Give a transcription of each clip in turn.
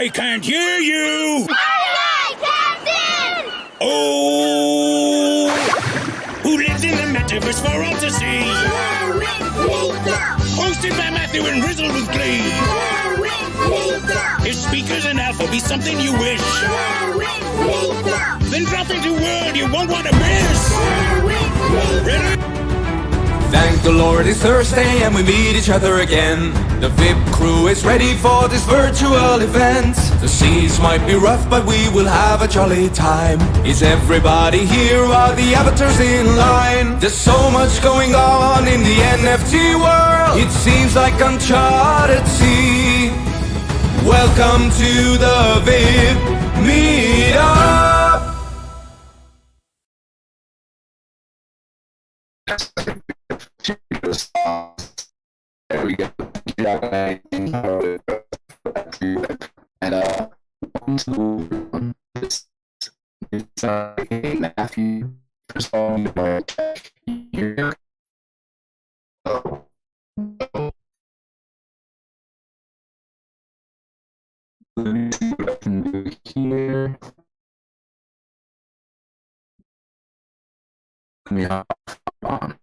I can't hear you! Aye, aye, Captain! Oh! Who lives in the Metaverse for all to see? WIP Meetup! Hosted by Matthew and Rizzle with glee. WIP Meetup! If speakers and alpha be something you wish, WIP Meetup! then drop into a world you won't want to miss. WIP Meetup! Ready? Thank the Lord it's Thursday and we meet each other again. The VIP crew is ready for this virtual event. The seas might be rough but we will have a jolly time. Is everybody here? Are the avatars in line? There's so much going on in the NFT world. It seems like uncharted sea. Welcome to the VIP Meetup. There we go. And it's Matthew. First of all, here. Let me see what I can do here. Let me hop on.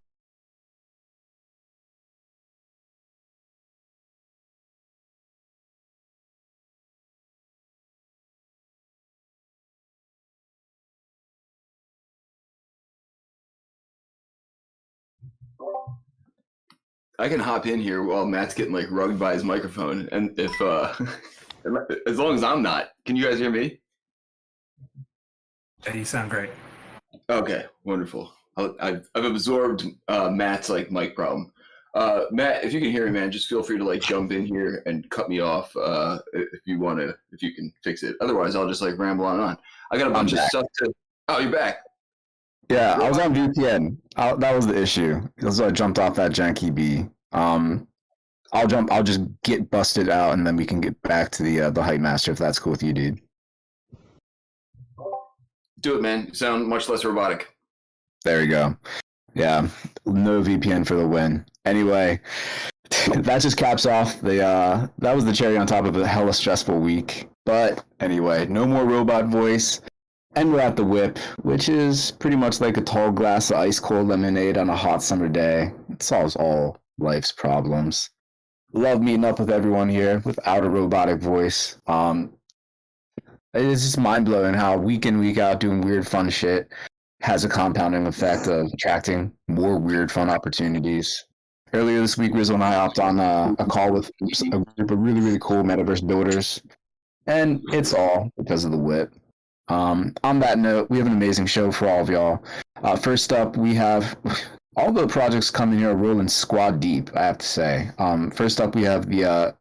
I can hop in here while Matt's getting like rugged by his microphone, and if as long as I'm not, can you guys hear me? Yeah, you sound great. Okay, wonderful. I've absorbed Matt's like mic problem. Matt, if you can hear me, man, just feel free to like jump in here and cut me off if you want to, if you can fix it. Otherwise, I'll just like ramble on. I got a bunch of stuff to. Oh, you're back. Yeah, I was on VPN. That was the issue. So I jumped off that janky B. I'll just get busted out, and then we can get back to the hype master if that's cool with you, dude. Do it, man. You sound much less robotic. There we go. Yeah, no VPN for the win. Anyway, that just caps off the that was the cherry on top of a hella stressful week. But anyway, no more robot voice. And we're at the WIP, which is pretty much like a tall glass of ice-cold lemonade on a hot summer day. It solves all life's problems. Love meeting up with everyone here without a robotic voice. It's just mind-blowing how week in, week out doing weird, fun shit has a compounding effect of attracting more weird, fun opportunities. Earlier this week, Rizzle and I hopped on a call with a group of really, really cool Metaverse builders. And it's all because of the WIP. On that note, we have an amazing show for all of y'all. First up, we have all the projects coming here rolling squad deep, I have to say. First up, we have the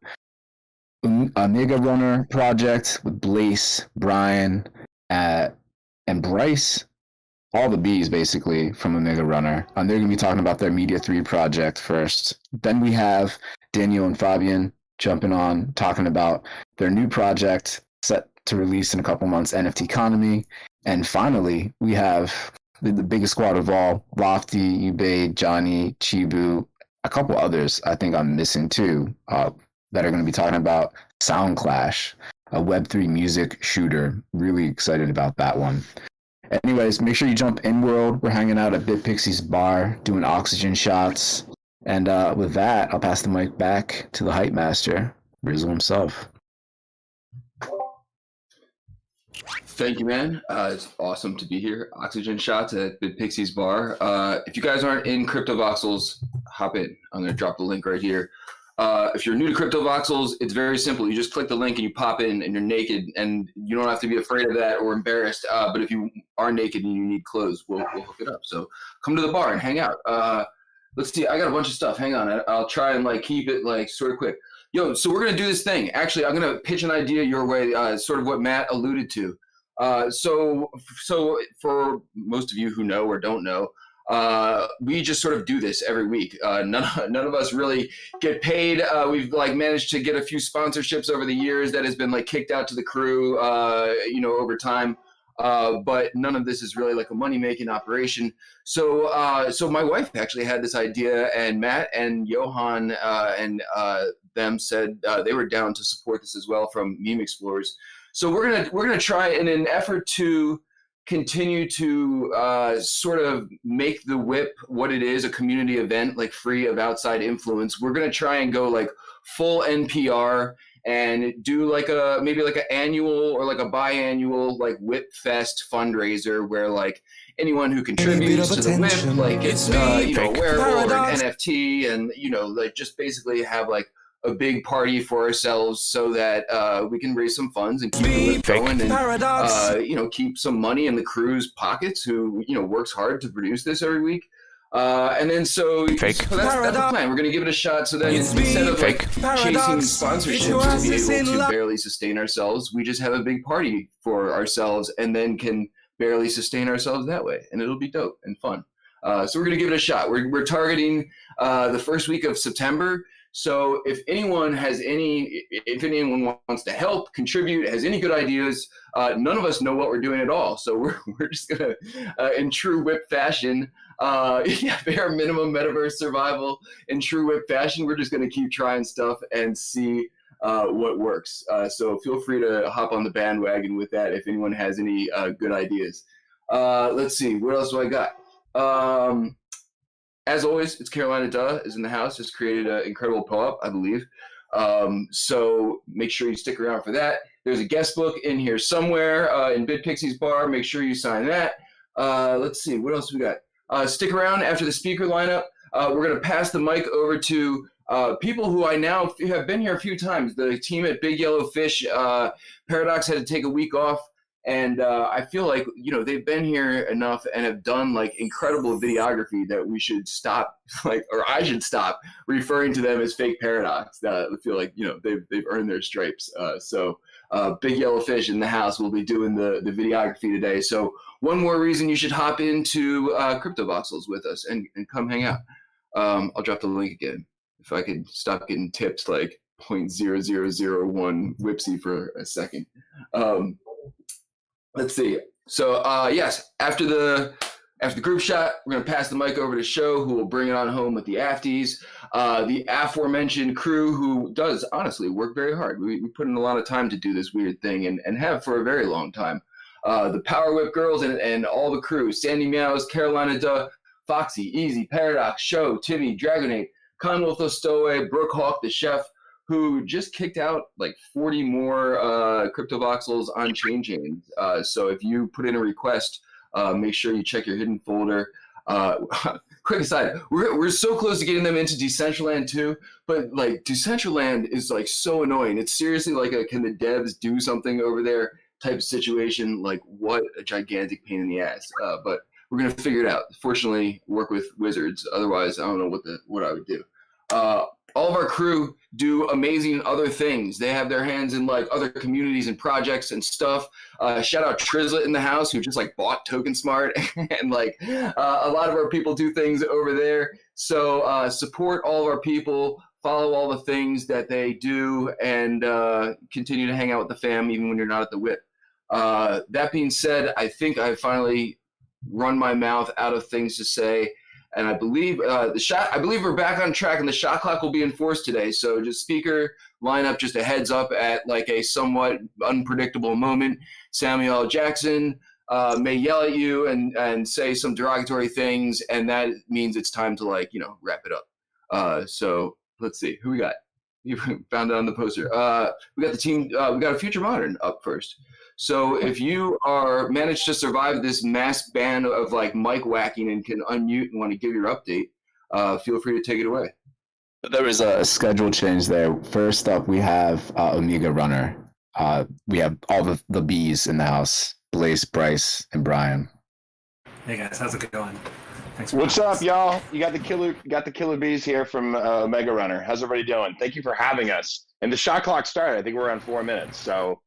Omega Runner project with Blaze, Brian, and Bryce. All the Bs, basically, from Omega Runner. They're going to be talking about their Media 3 project first. Then we have Daniel and Fabian jumping on, talking about their new project set to release in a couple months, NFTconomy. And finally, we have the biggest squad of all, Lofty, Ubade, Johnny, Chibu, a couple others I think I'm missing too, that are going to be talking about SoundClash, a Web3 music shooter. Really excited about that one. Anyways, make sure you jump in world. We're hanging out at BitPixie's bar, doing oxygen shots. And with that, I'll pass the mic back to the hype master, Rizzle himself. Thank you, man. It's awesome to be here. Oxygen shots at Big Pixie's bar. If you guys aren't in CryptoVoxels, hop in. I'm going to drop the link right here. If you're new to CryptoVoxels, it's very simple. You just click the link and you pop in and you're naked, and you don't have to be afraid of that or embarrassed. But if you are naked and you need clothes, we'll hook it up. So come to the bar and hang out. Let's see. I got a bunch of stuff. Hang on. I'll try and like keep it like sort of quick. Yo, so we're going to do this thing. Actually, I'm going to pitch an idea your way, sort of what Matt alluded to. So for most of you who know or don't know, we just sort of do this every week. None of us really get paid. We've like managed to get a few sponsorships over the years that has been like kicked out to the crew, over time. But none of this is really like a money-making operation. So my wife actually had this idea, and Matt and Johan and them said they were down to support this as well from Meme Explorers. So we're gonna try in an effort to continue to sort of make the WIP what it is, a community event, like free of outside influence. We're gonna try and go like full NPR and do like maybe like an annual or like a biannual like WIP Fest fundraiser where like anyone who contributes to the WIP like gets a wearable or an NFT, and like just basically have like a big party for ourselves so that we can raise some funds and keep the WIP going and keep some money in the crew's pockets who works hard to produce this every week. And then so that's the plan. We're going to give it a shot. So then instead of like chasing sponsorships to be able to barely sustain ourselves, we just have a big party for ourselves and then can barely sustain ourselves that way. And it'll be dope and fun. So we're going to give it a shot. We're targeting the first week of September. So if anyone wants to help, contribute, has any good ideas, none of us know what we're doing at all. So we're just going to, in true WIP fashion, bare minimum metaverse survival in true WIP fashion, we're just going to keep trying stuff and see what works. So feel free to hop on the bandwagon with that if anyone has any good ideas. Let's see, what else do I got? As always, it's Carolina Duh is in the house, just created an incredible po-op, I believe. So make sure you stick around for that. There's a guest book in here somewhere in Bid Pixie's bar. Make sure you sign that. Let's see, what else we got? Stick around after the speaker lineup. We're going to pass the mic over to people who I now have been here a few times. The team at Big Yellow Fish. Paradox had to take a week off. And I feel like, they've been here enough and have done like incredible videography that we should stop, or I should stop referring to them as fake Paradox. I feel like, they've earned their stripes. So Big Yellow Fish in the house will be doing the videography today. So one more reason you should hop into Crypto Voxels with us and come hang out. I'll drop the link again. If I could stop getting tips like 0.0001 Whipsy for a second. Let's see. So yes, after the group shot, we're going to pass the mic over to Show, who will bring it on home with the Afties. The aforementioned crew, who does honestly work very hard. We put in a lot of time to do this weird thing and have for a very long time. The Power Whip girls and all the crew: Sandy Meows, Carolina Duh, Foxy, Easy, Paradox, Show, Timmy, Dragonate, Conwolf the Stowaway, Brooke Hawk, the Chef, who just kicked out like 40 more Crypto Voxels on chains. So if you put in a request, make sure you check your hidden folder. Quick aside, we're so close to getting them into Decentraland too, but like Decentraland is like so annoying. It's seriously like can the devs do something over there type of situation. Like what a gigantic pain in the ass. But we're gonna figure it out. Fortunately, work with wizards. Otherwise, I don't know what I would do. All of our crew do amazing other things. They have their hands in like other communities and projects and stuff. Shout out Trizlet in the house, who just like bought Token Smart, and like a lot of our people do things over there. So support all of our people, follow all the things that they do, and continue to hang out with the fam even when you're not at the WIP. That being said, I think I finally run my mouth out of things to say. And I believe we're back on track, and the shot clock will be enforced today. So just speaker lineup, just a heads up at like a somewhat unpredictable moment. Samuel L. Jackson may yell at you and say some derogatory things, and that means it's time to wrap it up. So let's see who we got. You found it on the poster. We got the team. We got a Future Modern up first. So if you managed to survive this mass ban of like mic whacking and can unmute and want to give your update, feel free to take it away. There was a schedule change there. First up, we have Omega Runner. We have all the Bs in the house: Blaze, Bryce, and Brian. Hey guys, how's it going? Thanks for What's up, y'all? You got the killer bees here from Omega Runner. How's everybody doing? Thank you for having us. And the shot clock started. I think we're on 4 minutes, so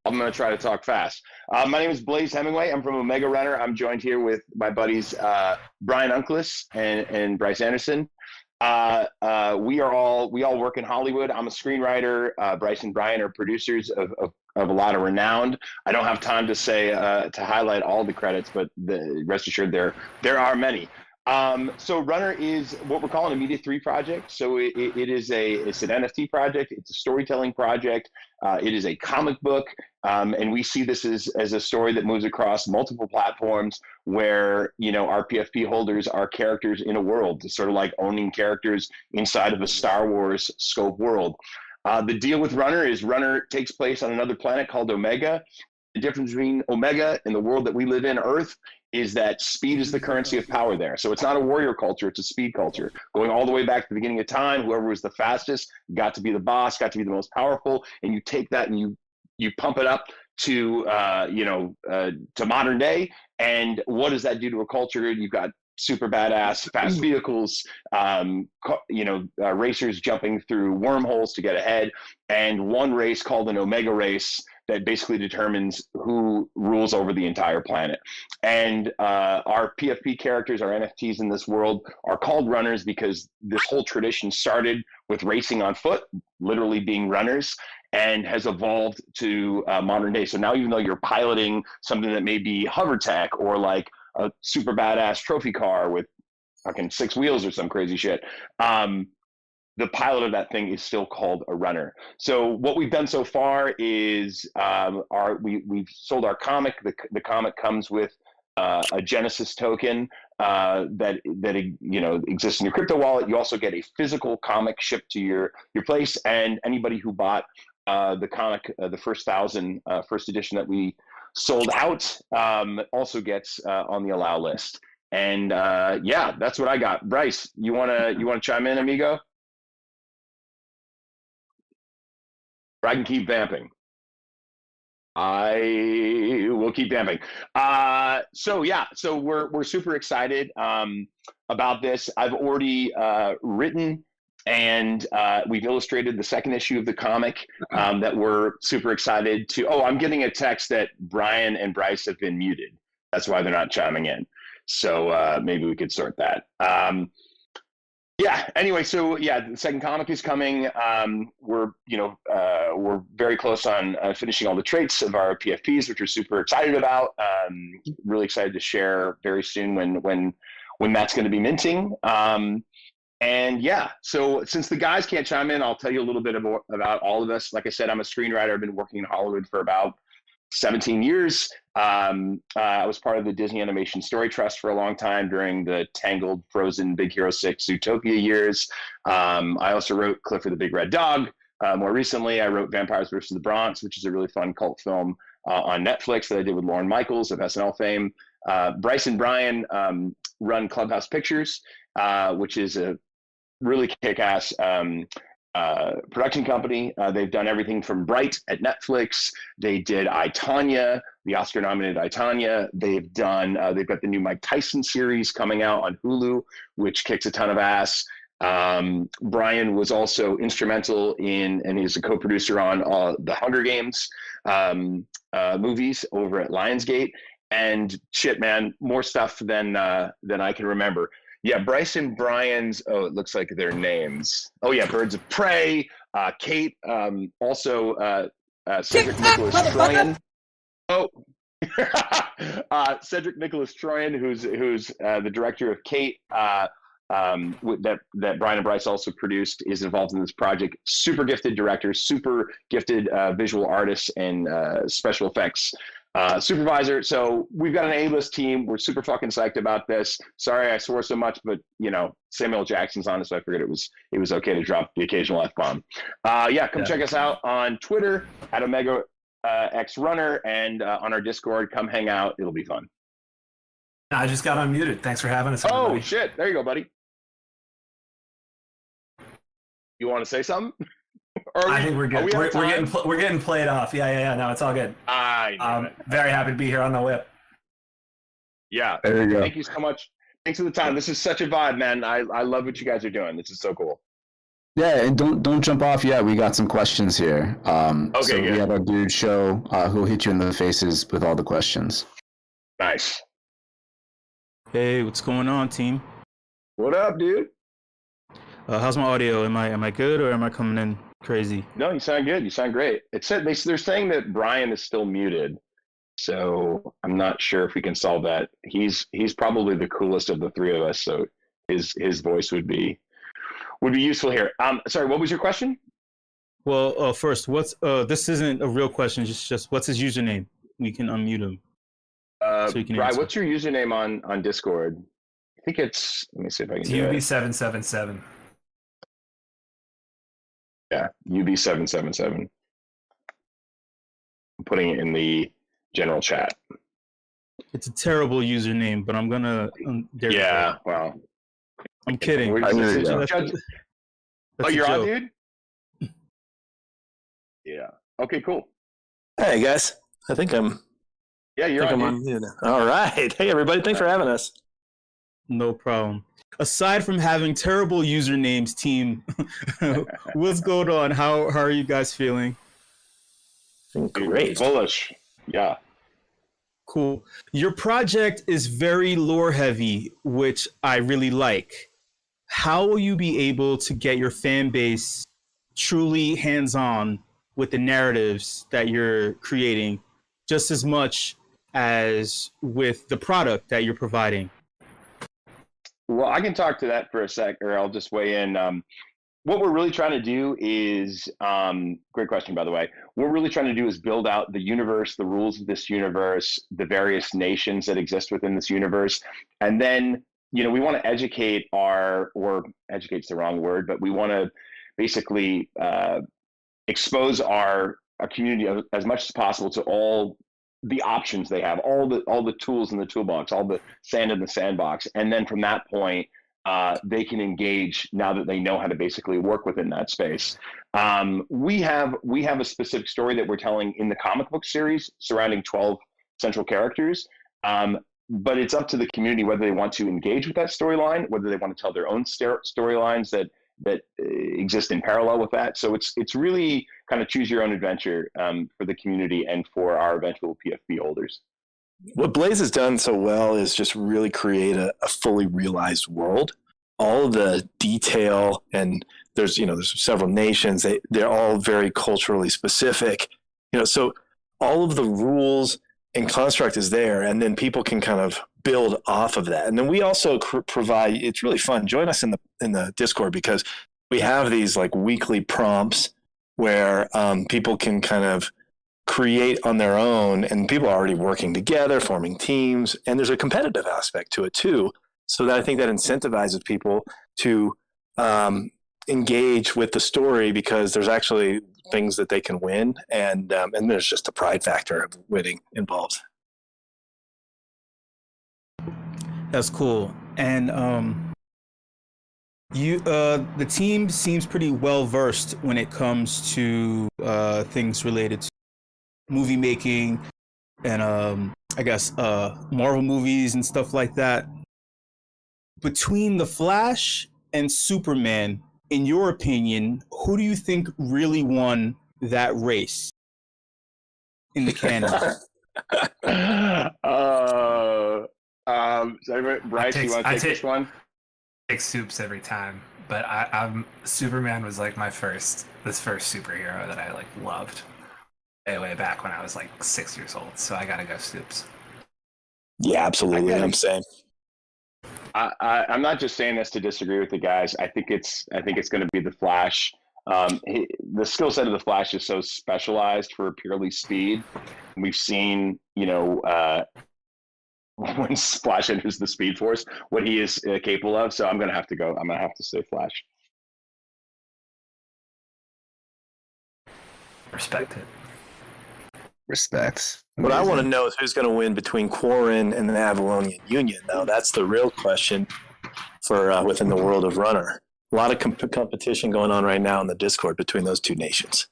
I'm going to try to talk fast. My name is Blaze Hemingway. I'm from Omega Runner. I'm joined here with my buddies Brian Unclis and Bryce Anderson. We all work in Hollywood. I'm a screenwriter. Bryce and Brian are producers of a lot of renown. I don't have time to say to highlight all the credits, but rest assured there are many. So Runner is what we're calling a Media 3 project. So it's an NFT project. It's a storytelling project. It is a comic book. And we see this as a story that moves across multiple platforms where, our PFP holders are characters in a world. It's sort of like owning characters inside of a Star Wars scope world. The deal with Runner is Runner takes place on another planet called Omega. The difference between Omega and the world that we live in, Earth, is that speed is the currency of power there. So it's not a warrior culture, it's a speed culture. Going all the way back to the beginning of time, whoever was the fastest got to be the boss, got to be the most powerful, and you take that and you pump it up to to modern day. And what does that do to a culture? You've got super badass fast vehicles, racers jumping through wormholes to get ahead, and one race called an Omega race that basically determines who rules over the entire planet. And our PFP characters, our NFTs in this world, are called runners because this whole tradition started with racing on foot, literally being runners, and has evolved to modern day. So now, even though you're piloting something that may be hover tech or like a super badass trophy car with fucking 6 wheels or some crazy shit, the pilot of that thing is still called a runner. So what we've done so far is we've sold our comic. The comic comes with a Genesis token that exists in your crypto wallet. You also get a physical comic shipped to your place, and anybody who bought the comic, the first 1,000 first edition that we sold out, also gets on the allow list. And that's what I got. Bryce, you wanna chime in, amigo? I can keep vamping. I will keep vamping. So we're super excited about this. I've already written and we've illustrated the second issue of the comic that we're super excited to. Oh, I'm getting a text that Brian and Bryce have been muted. That's why they're not chiming in. So maybe we could sort that. Anyway, so the second comic is coming. We're very close on finishing all the traits of our PFPs, which we're super excited about. Really excited to share very soon when that's going to be minting. So since the guys can't chime in, I'll tell you a little bit about all of us. Like I said, I'm a screenwriter. I've been working in Hollywood for about 17 years. I was part of the Disney Animation Story Trust for a long time during the Tangled, Frozen, Big Hero 6, Zootopia years. I also wrote Clifford the Big Red Dog. More recently, I wrote Vampires vs. the Bronx, which is a really fun cult film on Netflix that I did with Lorne Michaels of SNL fame. Bryce and Brian run Clubhouse Pictures, which is a really kick-ass production company. They've done everything from Bright at Netflix. They did I, Tonya, the Oscar-nominated I, Tonya. They've got the new Mike Tyson series coming out on Hulu, which kicks a ton of ass. Brian was also instrumental in, and he's a co-producer on the Hunger Games movies over at Lionsgate. And shit, man, more stuff than I can remember. Yeah, Bryce and Brian's, it looks like their names. Oh, yeah, Birds of Prey, Kate, also Cedric Nicholas Troyan. Oh, Cedric Nicholas Troyan, who's the director of Kate, that Brian and Bryce also produced, is involved in this project. Super gifted director, super gifted visual artists and special effects supervisor. So we've got an A-list team. We're super fucking psyched about this. Sorry I swore so much, but Samuel Jackson's on it, so I figured it was okay to drop the occasional F-bomb. Check us out on Twitter at Omega X Runner, and on our Discord. Come hang out. It'll be fun. I just got unmuted. Thanks for having us. Everybody. Oh shit! There you go, buddy. You want to say something? I think we're good. We're getting played off. Yeah. No, it's all good. Very happy to be here on the WIP. Yeah. There you go. Thank you so much. Thanks for the time. This is such a vibe, man. I love what you guys are doing. This is so cool. Yeah, and don't jump off yet. We got some questions here. So good. we have our dude Show who'll hit you in the faces with all the questions. Nice. Hey, what's going on, team? What up, dude? How's my audio? Am I good or am I coming in crazy? No, you sound good. You sound great. It said they're saying that Brian is still muted. So I'm not sure if we can solve that. He's probably the coolest of the three of us, so his voice would be useful here. Sorry, what was your question? Well, first, what's this isn't a real question. Just what's his username? We can unmute him. So Brian, what's your username on Discord? I think it's. Let me see if I can. UB777. Yeah, UB777. I'm putting it in the general chat. It's a terrible username, but I'm gonna. Yeah, well, I'm kidding. Oh, you're on, dude? Yeah. Okay, cool. Hey, guys. I think I'm. Yeah, you're on. All right. Hey, everybody. Thanks for having us. No problem. Aside from having terrible usernames, team, what's going on? How are you guys feeling? Great. Bullish. Yeah. Cool. Your project is very lore heavy, which I really like. How will you be able to get your fan base truly hands-on with the narratives that you're creating, just as much as with the product that you're providing? Well, I can talk to that for a sec, or I'll just weigh in. What we're really trying to do is, great question, by the way. What we're really trying to do is build out the universe, the rules of this universe, the various nations that exist within this universe. And then, we want to educate or educate's the wrong word, but we want to basically expose our community as much as possible to all the options they have, all the tools in the toolbox, all the sand in the sandbox. And then from that point, they can engage now that they know how to basically work within that space. We have a specific story that we're telling in the comic book series surrounding 12 central characters. But it's up to the community whether they want to engage with that storyline, whether they want to tell their own storylines that exist in parallel with that. So it's really kind of choose your own adventure for the community and for our eventual PFP holders. What Blaze has done so well is just really create a fully realized world. All the detail, and there's several nations. They're all very culturally specific. So all of the rules and construct is there, and then people can kind of build off of that. And then we also provide. It's really fun. Join us in the Discord, because we have these like weekly prompts where people can kind of create on their own, and people are already working together, forming teams, and there's a competitive aspect to it too. So that I think that incentivizes people to engage with the story, because there's actually things that they can win, and there's just a pride factor of winning involved. That's cool. And the team seems pretty well versed when it comes to things related to movie making and I guess Marvel movies and stuff like that. Between The Flash and Superman, in your opinion, who do you think really won that race in the canon? Bryce, you want to take this one? Take Soups every time, but I'm Superman was like this first superhero that I like loved way back when I was like 6 years old. So I gotta go Soups. Yeah, absolutely. I'm saying. I'm not just saying this to disagree with the guys. I think it's going to be the Flash. The skill set of the Flash is so specialized for purely speed. We've seen, when Flash enters the Speed Force, what he is capable of. So I'm going to have to go. I'm going to have to say Flash. Respect it. Respects. What I want to know is who's going to win between Quarren and the Avalonian Union, though. That's the real question for within the world of Runner. A lot of competition going on right now in the Discord between those two nations.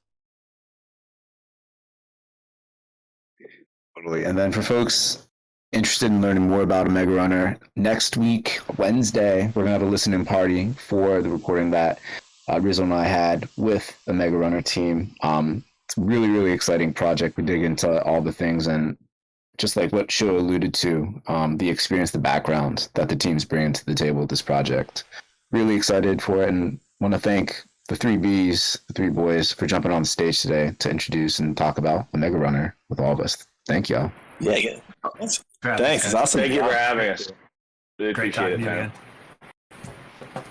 Totally. And then for folks interested in learning more about Omega Runner, next week, Wednesday, we're going to have a listening party for the recording that Rizzo and I had with the Omega Runner team. It's a really, really exciting project. We dig into all the things, and just like what Sho alluded to, the experience, the background that the team's bringing to the table with this project. Really excited for it, and want to thank the three Bs, the three boys, for jumping on the stage today to introduce and talk about Omega Runner with all of us. Thank y'all. Yeah. Thanks. It's awesome. Thank you for having us. Really Great appreciate talking it, to you man. again.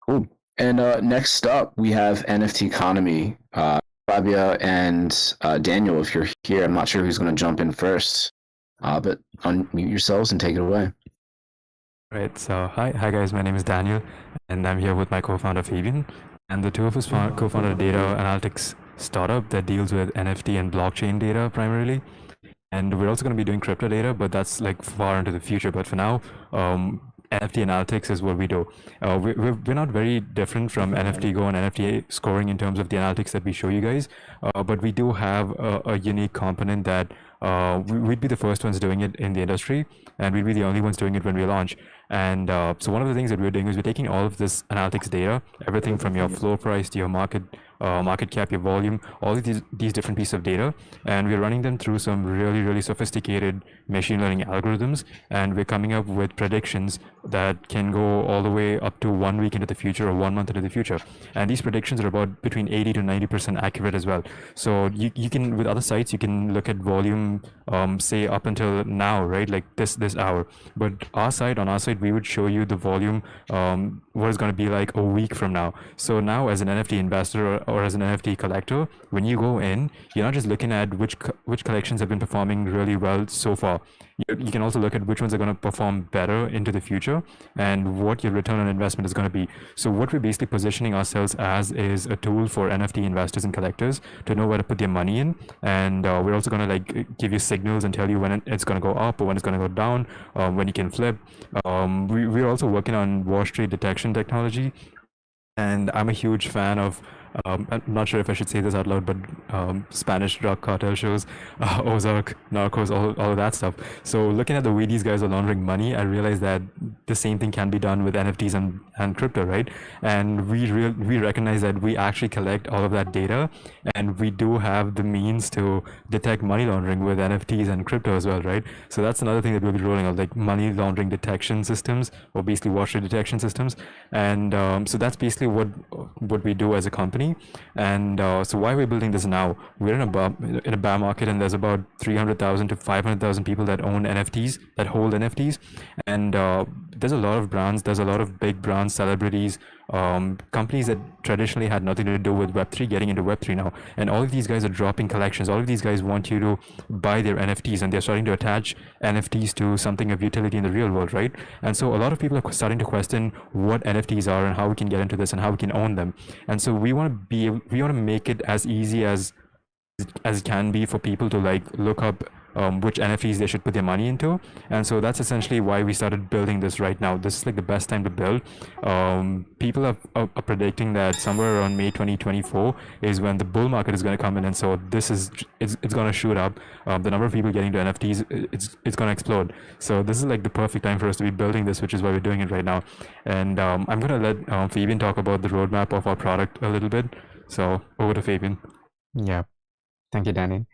Cool. And next up, we have NFTconomy. Fabia and Daniel, if you're here, I'm not sure who's going to jump in first, but unmute yourselves and take it away. Right, so hi guys, my name is Daniel, and I'm here with my co-founder Fabian, and the two of us co-founded a data analytics startup that deals with NFT and blockchain data primarily. And we're also going to be doing crypto data, but that's like far into the future. But for now, NFT analytics is what we do. We're not very different from NFT Go and NFT scoring in terms of the analytics that we show you guys, but we do have a unique component that we'd be the first ones doing it in the industry, and we'd be the only ones doing it when we launch. And so one of the things that we're doing is we're taking all of this analytics data, everything from your floor price to your market cap, your volume, all of these different pieces of data, and we're running them through some really sophisticated machine learning algorithms, and we're coming up with predictions that can go all the way up to 1 week into the future or 1 month into the future. And these predictions are about between 80 to 90% accurate as well. So you can, with other sites, you can look at volume, say up until now, right? Like this hour. But on our side, we would show you the volume, what it's going to be like a week from now. So now as an NFT investor or as an NFT collector, when you go in, you're not just looking at which collections have been performing really well so far. You can also look at which ones are going to perform better into the future and what your return on investment is going to be. So what we're basically positioning ourselves as is a tool for NFT investors and collectors to know where to put their money in. And we're also going to like give you signals and tell you when it's going to go up or when it's going to go down, when you can flip. We're also working on wash trade detection technology. And I'm a huge fan of, I'm not sure if I should say this out loud, but Spanish drug cartel shows, Ozark, Narcos, all of that stuff. So looking at the way these guys are laundering money, I realized that the same thing can be done with NFTs and crypto, right? And we recognize that we actually collect all of that data, and we do have the means to detect money laundering with NFTs and crypto as well, right? So that's another thing that we'll be rolling out, like money laundering detection systems, or basically wash trade detection systems. And so that's basically what we do as a company. And so why we're building this now, we're in a bear market, and there's about 300,000 to 500,000 people that own NFTs, that hold NFTs. And there's a lot of brands, there's a lot of big brands, celebrities, companies that traditionally had nothing to do with Web3 getting into Web3 now. And all of these guys are dropping collections. All of these guys want you to buy their NFTs, and they're starting to attach NFTs to something of utility in the real world, right? And so a lot of people are starting to question what NFTs are and how we can get into this and how we can own them. And so we want to make it as easy as it can be for people to like look up which NFTs they should put their money into. And so that's essentially why we started building this right now. This is like the best time to build. People are predicting that somewhere around May 2024 is when the bull market is going to come in, and so it's going to shoot up. The number of people getting to NFTs, it's going to explode. So this is like the perfect time for us to be building this, which is why we're doing it right now. And I'm going to let Fabian talk about the roadmap of our product a little bit. So over to Fabian. Yeah, thank you, Danny.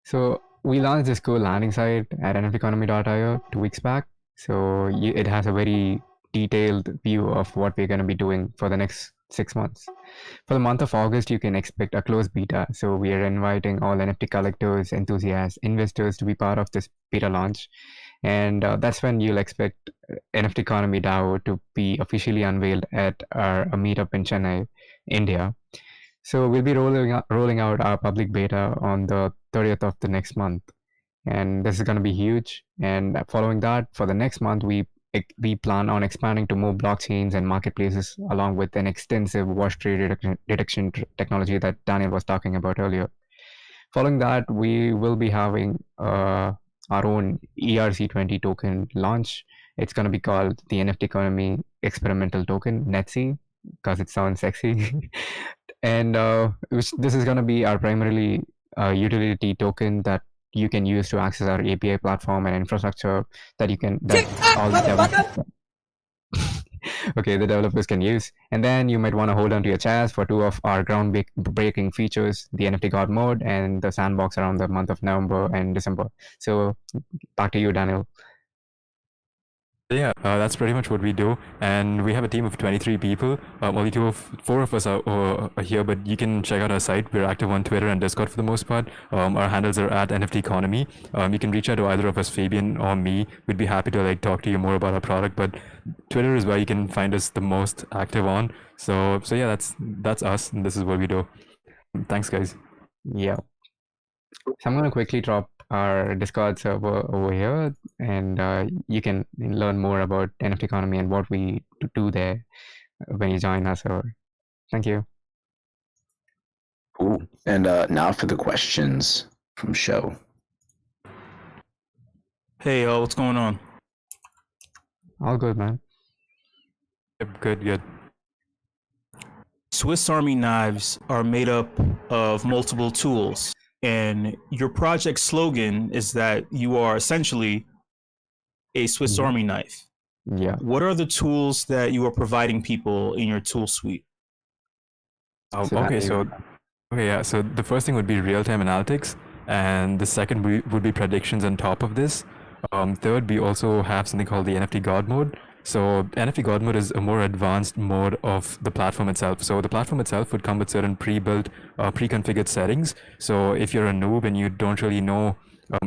So we launched this cool landing site at NFTconomy.io 2 weeks back. So it has a very detailed view of what we're going to be doing for the next 6 months. For the month of August, you can expect a closed beta. So we are inviting all NFT collectors, enthusiasts, investors to be part of this beta launch. And that's when you'll expect NFTconomy DAO to be officially unveiled at a meetup in Chennai, India. So we'll be rolling out our public beta on the 30th of the next month, and this is going to be huge. And following that, for the next month, we plan on expanding to more blockchains and marketplaces, along with an extensive wash trade detection technology that Daniel was talking about earlier. Following that, we will be having our own ERC20 token launch. It's going to be called the NFTconomy Experimental Token, NETC, because it sounds sexy. And this is going to be our primarily utility token that you can use to access our API platform and infrastructure that the developers can use. And then you might want to hold on to your chairs for two of our groundbreaking features, the NFT God mode and the sandbox around the month of November and December. So back to you, Daniel. Yeah, that's pretty much what we do, and we have a team of 23 people. Only four of us are here, but you can check out our site. We're active on Twitter and Discord for the most part. Our handles are at NFTconomy. You can reach out to either of us, Fabian or me. We'd be happy to talk to you more about our product. But Twitter is where you can find us the most active on. So yeah, that's us, and this is what we do. Thanks, guys. Yeah. So I'm going to quickly drop our Discord server over here, and you can learn more about NFTconomy and what we do there when you join our server. Thank you. Cool. And now for the questions from show. Hey, what's going on? All good, man. Good. Swiss Army knives are made up of multiple tools, and your project slogan is that you are essentially a Swiss Army knife. Yeah. What are the tools that you are providing people in your tool suite? So the first thing would be real-time analytics, and the second would be predictions on top of this. Third, we also have something called the NFT God mode. So NFT God mode is a more advanced mode of the platform itself. So the platform itself would come with certain pre-built, pre-configured settings. So if you're a noob and you don't really know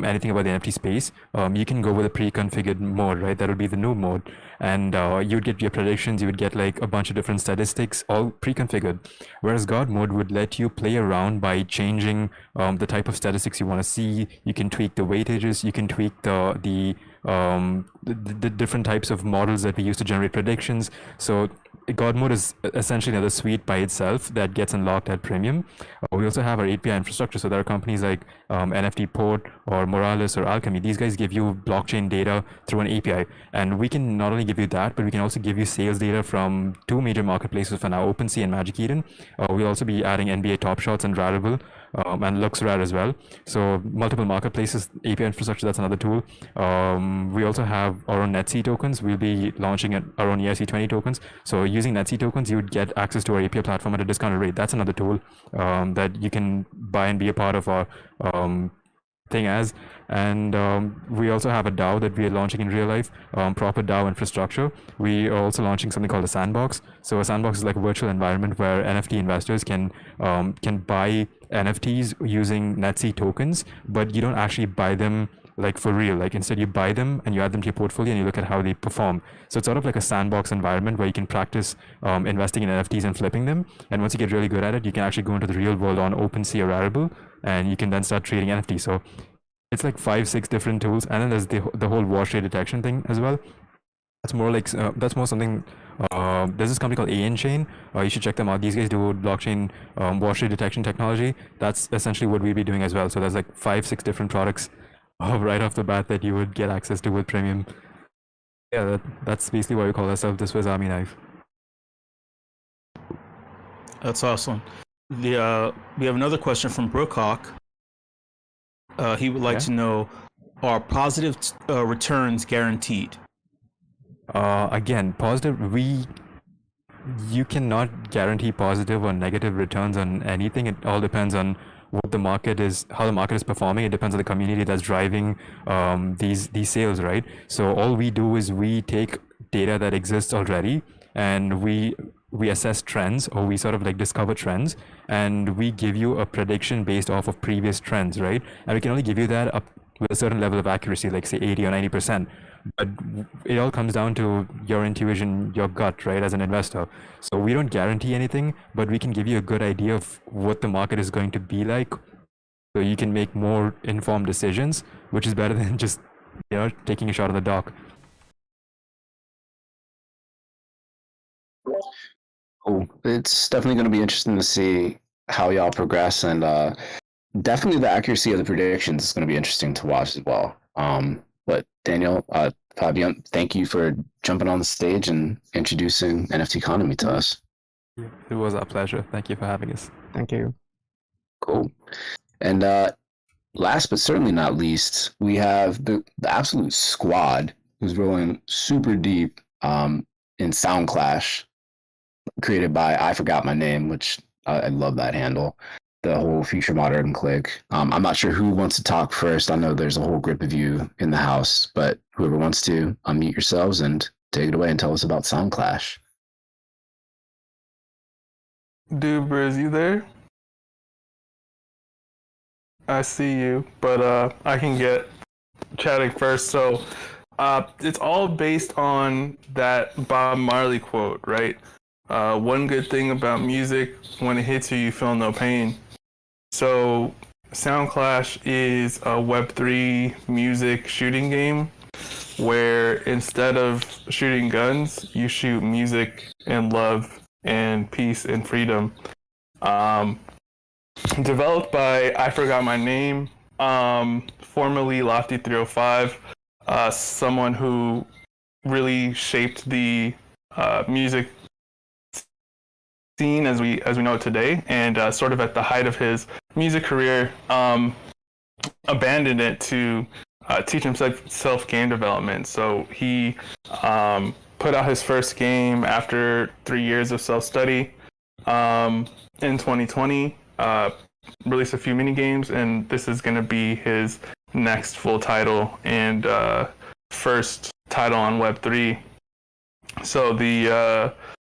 anything about the NFT space, you can go with a pre-configured mode, right? That would be the noob mode. And you'd get your predictions, you would get a bunch of different statistics, all pre-configured. Whereas God mode would let you play around by changing the type of statistics you want to see. You can tweak the weightages, you can tweak the different types of models that we use to generate predictions. So God mode is essentially another suite by itself that gets unlocked at premium. We also have our API infrastructure. So there are companies like NFT Port or Moralis or Alchemy. These guys give you blockchain data through an API. And we can not only give you that, but we can also give you sales data from two major marketplaces for now, OpenSea and Magic Eden. We'll also be adding NBA Top Shots and Rarible. And LuxRare as well. So multiple marketplaces, API infrastructure, that's another tool. We also have our own NetC tokens. We'll be launching our own ERC20 tokens. So using NetC tokens, you would get access to our API platform at a discounted rate. That's another tool that you can buy and be a part of our thing as. And we also have a DAO that we are launching in real life, proper DAO infrastructure. We are also launching something called a sandbox. So a sandbox is like a virtual environment where NFT investors can buy NFTs using NetC tokens, but you don't actually buy them for real. Instead you buy them and you add them to your portfolio and you look at how they perform. So it's sort of like a sandbox environment where you can practice investing in NFTs and flipping them. And once you get really good at it, you can actually go into the real world on OpenSea or Rarible, and you can then start trading NFTs. So it's 5-6 different tools. And then there's the whole wash rate detection thing as well. That's more something. There's this company called AN Chain. You should check them out. These guys do blockchain wash rate detection technology. That's essentially what we'll be doing as well. So there's 5-6 different products right off the bat that you would get access to with premium. Yeah, that's basically why we call ourselves the Swiss Army knife. That's awesome. We have another question from Brookhawk. He would like to know, are positive returns guaranteed? Again, positive, you cannot guarantee positive or negative returns on anything. It all depends on what the market is, how the market is performing. It depends on the community that's driving these sales, right? So all we do is we take data that exists already, and we assess trends, or we sort of discover trends, and we give you a prediction based off of previous trends, right? And we can only give you that up with a certain level of accuracy, say 80 or 90%. But it all comes down to your intuition, your gut, right, as an investor. So we don't guarantee anything, but we can give you a good idea of what the market is going to be like, so you can make more informed decisions, which is better than just taking a shot in the dark. Oh, it's definitely going to be interesting to see how y'all progress, and definitely the accuracy of the predictions is going to be interesting to watch as well. But Daniel, Fabian, thank you for jumping on the stage and introducing NFTconomy to us. It was our pleasure. Thank you for having us. Thank you. Cool. And last but certainly not least, we have the absolute squad who's rolling super deep in SoundClash, created by I Forgot My Name, which I love that handle. the whole future modern clique. I'm not sure who wants to talk first. I know there's a whole group of you in the house, but whoever wants to unmute yourselves and take it away and tell us about SoundClash. Duber, is you there? I see you, but I can get chatting first. So it's all based on that Bob Marley quote, right? One good thing about music, when it hits you, you feel no pain. So SoundClash is a Web3 music shooting game where instead of shooting guns, you shoot music and love and peace and freedom. Developed by, I forgot my name, formerly Lofty 305, someone who really shaped the music scene as we know it today, and sort of at the height of his music career, abandoned it to teach himself game development. So he put out his first game after 3 years of self-study in 2020, released a few mini games, and this is going to be his next full title and first title on Web3. So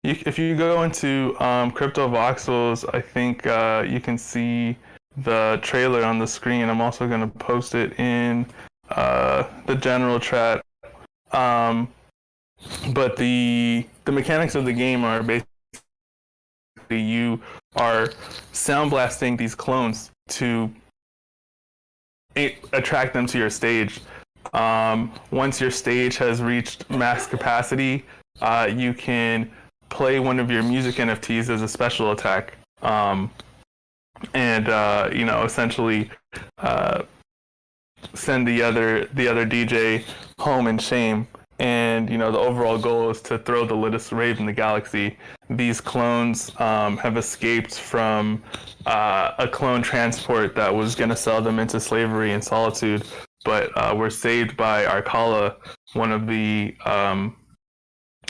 if you go into Crypto Voxels, I think you can see the trailer on the screen. I'm also going to post it in the general chat. But the mechanics of the game are basically you are sound blasting these clones to attract them to your stage. Once your stage has reached max capacity, you can play one of your music NFTs as a special attack, and essentially send the other DJ home in shame. And the overall goal is to throw the latest rave in the galaxy. These clones have escaped from a clone transport that was going to sell them into slavery and solitude, but were saved by Arcala, one of the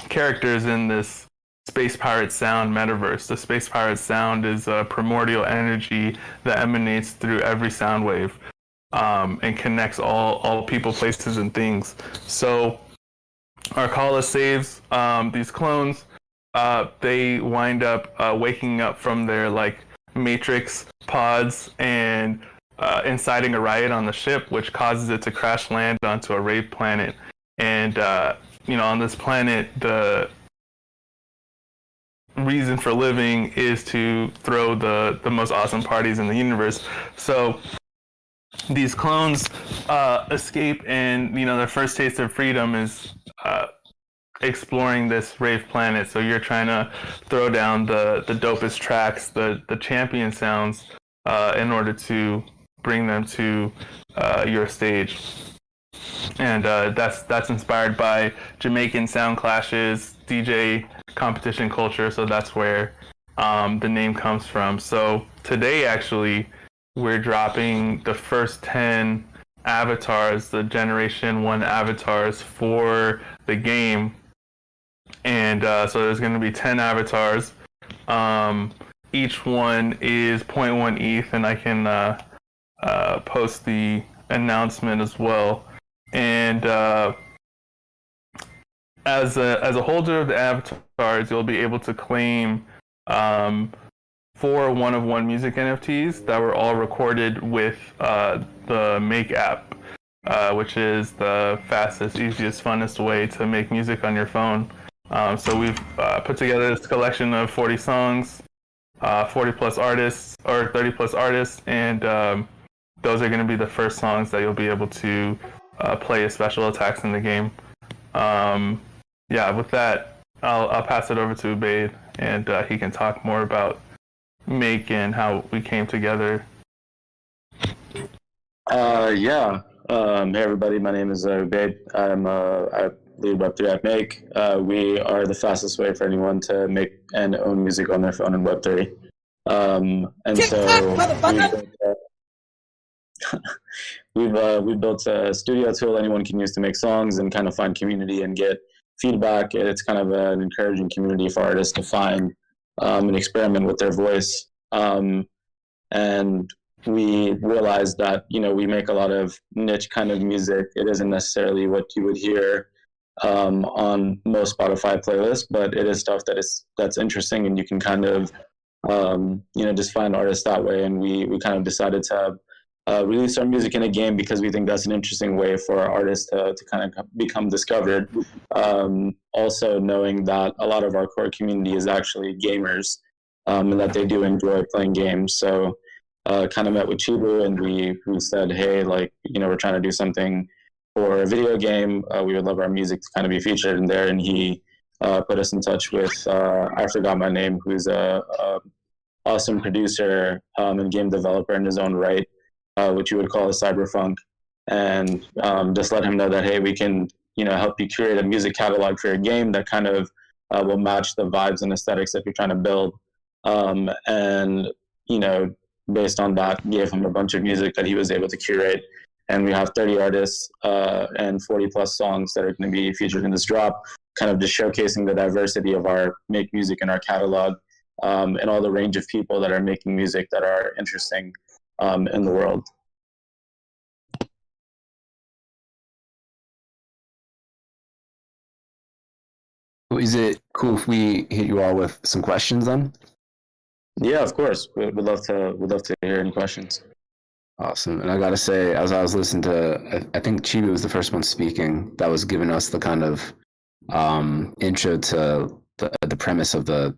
characters in this Space Pirate Sound Metaverse. The Space Pirate Sound is a primordial energy that emanates through every sound wave and connects all people, places, and things. So Arcala saves these clones. They wind up waking up from their Matrix pods and inciting a riot on the ship, which causes it to crash land onto a rave planet. And on this planet, the reason for living is to throw the most awesome parties in the universe. So these clones escape, and their first taste of freedom is exploring this rave planet. So you're trying to throw down the dopest tracks, the champion sounds, in order to bring them to your stage. And that's inspired by Jamaican SoundClash's DJ competition culture. So that's where the name comes from. So today, actually, we're dropping the first 10 avatars, the Generation 1 avatars for the game. And so there's going to be 10 avatars. Each one is 0.1 ETH, and I can post the announcement as well. And as a holder of the avatars, you'll be able to claim 4 one-of-one music NFTs that were all recorded with the Make app, which is the fastest, easiest, funnest way to make music on your phone. So we've put together this collection of 40 songs, 40 plus artists or 30 plus artists, and those are going to be the first songs that you'll be able to play as special attacks in the game. With that, I'll pass it over to Ubaid, and he can talk more about Make and how we came together. Hey everybody, my name is Ubaid. I lead Web3 at Make. We are the fastest way for anyone to make and own music on their phone in Web3. We've built a studio tool anyone can use to make songs and kind of find community and get feedback. It's kind of an encouraging community for artists to find and experiment with their voice. And and we realized that, you know, we make a lot of niche kind of music. It isn't necessarily what you would hear on most Spotify playlists, but it is stuff that's interesting, and you can kind of you know, just find artists that way. And we kind of decided to release our music in a game because we think that's an interesting way for our artists to kind of become discovered. Also knowing that a lot of our core community is actually gamers, and that they do enjoy playing games. So kind of met with Chibu, and we said, hey, like, you know, we're trying to do something for a video game. We would love our music to kind of be featured in there. And he put us in touch with, I forgot my name, who's a awesome producer and game developer in his own right, which you would call a cyberpunk. And just let him know that, hey, we can, you know, help you create a music catalog for your game that kind of will match the vibes and aesthetics that you're trying to build. And, you know, based on that, gave him a bunch of music that he was able to curate. And we have 30 artists and 40 plus songs that are going to be featured in this drop, kind of just showcasing the diversity of our make music in our catalog, and all the range of people that are making music that are interesting in the world. Is it cool if we hit you all with some questions then? Yeah, of course. We'd love to hear any questions. Awesome. And I gotta say, as I was listening to, I think Chibi was the first one speaking that was giving us the kind of intro to the premise of the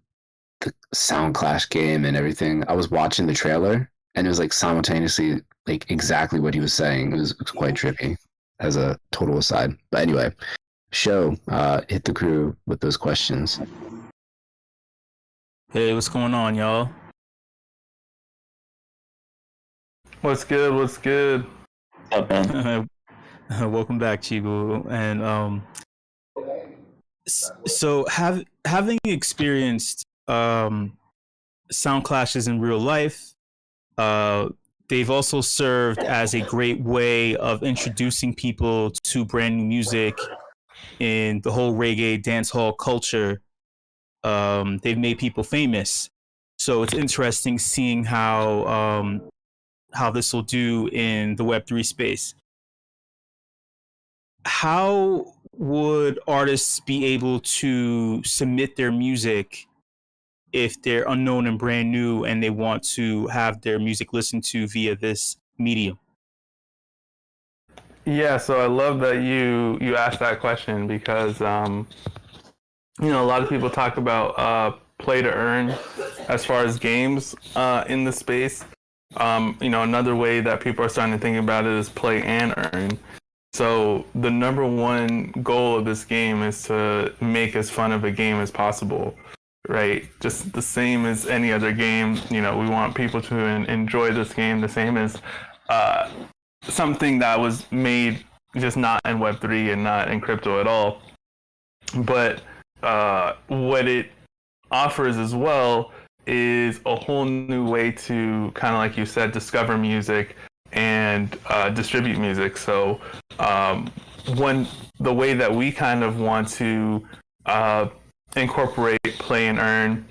SoundClash game and everything. I was watching the trailer, and it was like simultaneously like exactly what he was saying. It was quite trippy, as a total aside. But anyway, hit the crew with those questions. Hey, what's going on, y'all? What's good? What's good? What's up, man? Welcome back, Chibu. And so having experienced SoundClashes in real life, they've also served as a great way of introducing people to brand new music in the whole reggae dancehall culture. They've made people famous, so it's interesting seeing how this will do in the Web3 space. How would artists be able to submit their music if they're unknown and brand new and they want to have their music listened to via this medium? Yeah, so I love that you asked that question because you know, a lot of people talk about play to earn as far as games in the space. You know, another way that people are starting to think about it is play and earn. So the number one goal of this game is to make as fun of a game as possible, right? Just the same as any other game. You know, we want people to enjoy this game the same as something that was made just not in Web3 and not in crypto at all. But what it offers as well is a whole new way to, kind of like you said, discover music and distribute music. So the way that we kind of want to incorporate play and earn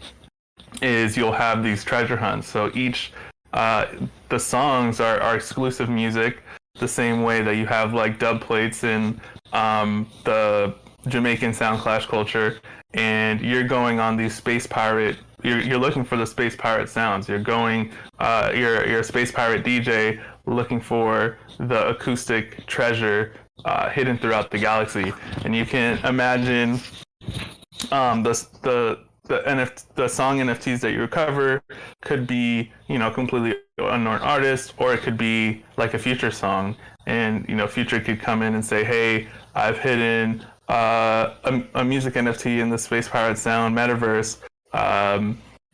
is you'll have these treasure hunts. So each the songs are exclusive music, the same way that you have like dub plates in the Jamaican SoundClash culture, and you're going on these space pirate. You're looking for the space pirate sounds. You're going. You're a space pirate DJ looking for the acoustic treasure hidden throughout the galaxy, and you can imagine the song NFTs that you recover could be, you know, completely unknown artist, or it could be like a Future song, and, you know, Future could come in and say, hey, I've hidden a music NFT in the Space Pirate Sound Metaverse.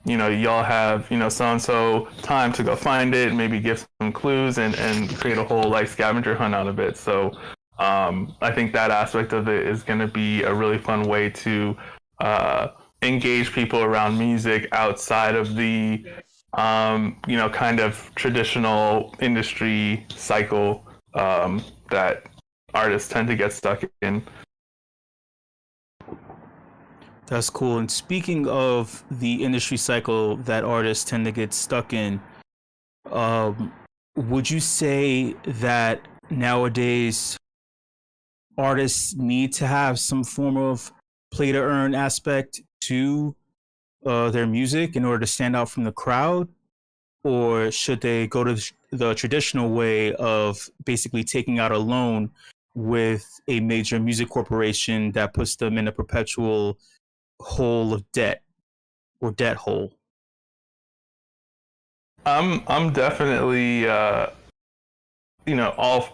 You know, y'all have, you know, so-and-so time to go find it, maybe give some clues and create a whole like scavenger hunt out of it. So I think that aspect of it is going to be a really fun way to engage people around music outside of the, you know, kind of traditional industry cycle that artists tend to get stuck in. That's cool. And speaking of the industry cycle that artists tend to get stuck in, would you say that nowadays artists need to have some form of play to earn aspect to their music in order to stand out from the crowd? Or should they go to the traditional way of basically taking out a loan with a major music corporation that puts them in a perpetual hole of debt or debt hole? I'm definitely all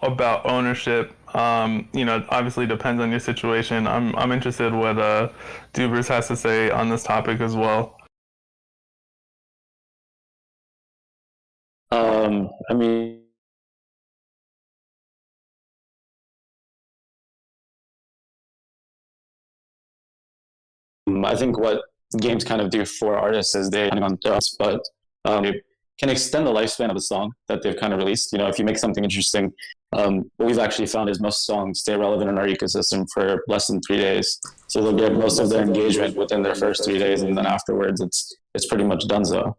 about ownership. Obviously depends on your situation. I'm interested what Dubers has to say on this topic as well. I mean, I think what games kind of do for artists is they on us, but it can extend the lifespan of a song that they've kind of released. If you make something interesting, what we've actually found is most songs stay relevant in our ecosystem for less than 3 days. So they'll get most of their engagement within their first 3 days, and then afterwards, it's pretty much donezo.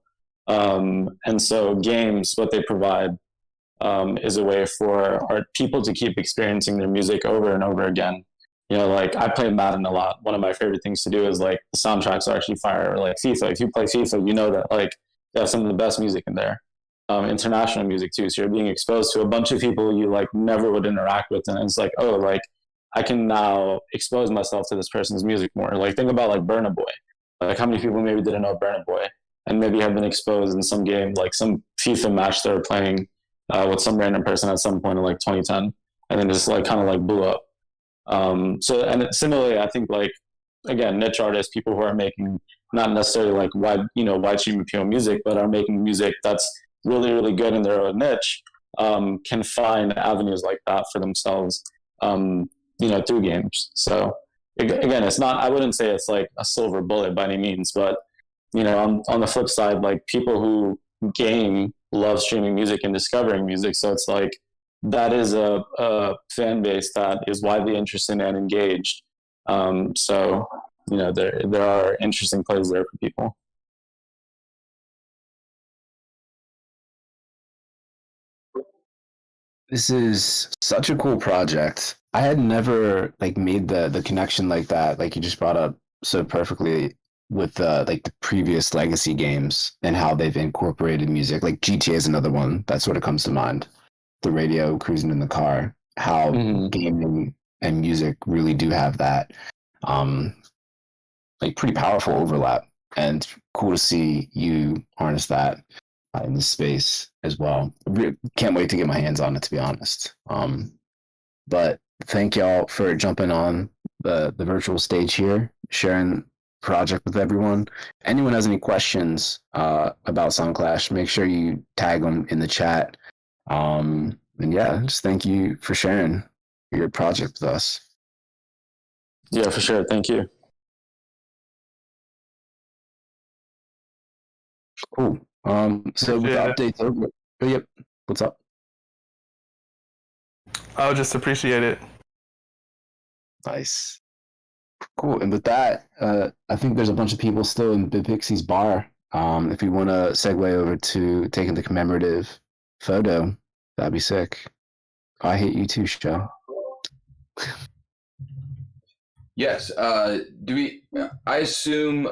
And so games, what they provide is a way for people to keep experiencing their music over and over again. Like I play Madden a lot. One of my favorite things to do is like the soundtracks are actually fire. Or like FIFA, if you play FIFA, you know that like they have some of the best music in there. International music too. So you're being exposed to a bunch of people you like never would interact with, and it's like, oh, like I can now expose myself to this person's music more. Like think about like Burna Boy. Like how many people maybe didn't know Burna Boy and maybe have been exposed in some game, like some FIFA match they were playing with some random person at some point in like 2010, and then just like kind of like blew up. Similarly, I think like again, niche artists, people who are making not necessarily like widestream appeal music, but are making music that's really, really good in their own niche, can find avenues like that for themselves, through games. So again, it's not, I wouldn't say it's like a silver bullet by any means, but on the flip side, like people who game love streaming music and discovering music. So it's like, that is a fan base that is widely interested and engaged. So there are interesting plays there for people. This is such a cool project. I had never like made the connection like that, like you just brought up so perfectly with like the previous legacy games and how they've incorporated music. Like GTA is another one that sort of comes to mind. The radio, cruising in the car, how gaming and music really do have that like pretty powerful overlap, and cool to see you harness that in this space as well. Can't wait to get my hands on it, to be honest. But thank y'all for jumping on the virtual stage here, sharing project with everyone. Anyone has any questions about SoundClash, make sure you tag them in the chat. And yeah, just thank you for sharing your project with us. Yeah, for sure. Thank you. Cool. So with the updates over. Oh, yep. What's up? I'll just appreciate it. Nice. Cool. And with that, I think there's a bunch of people still in Big Pixie's bar. If you want to segue over to taking the commemorative photo, that'd be sick. I hate you too, show. Yes. Do we? I assume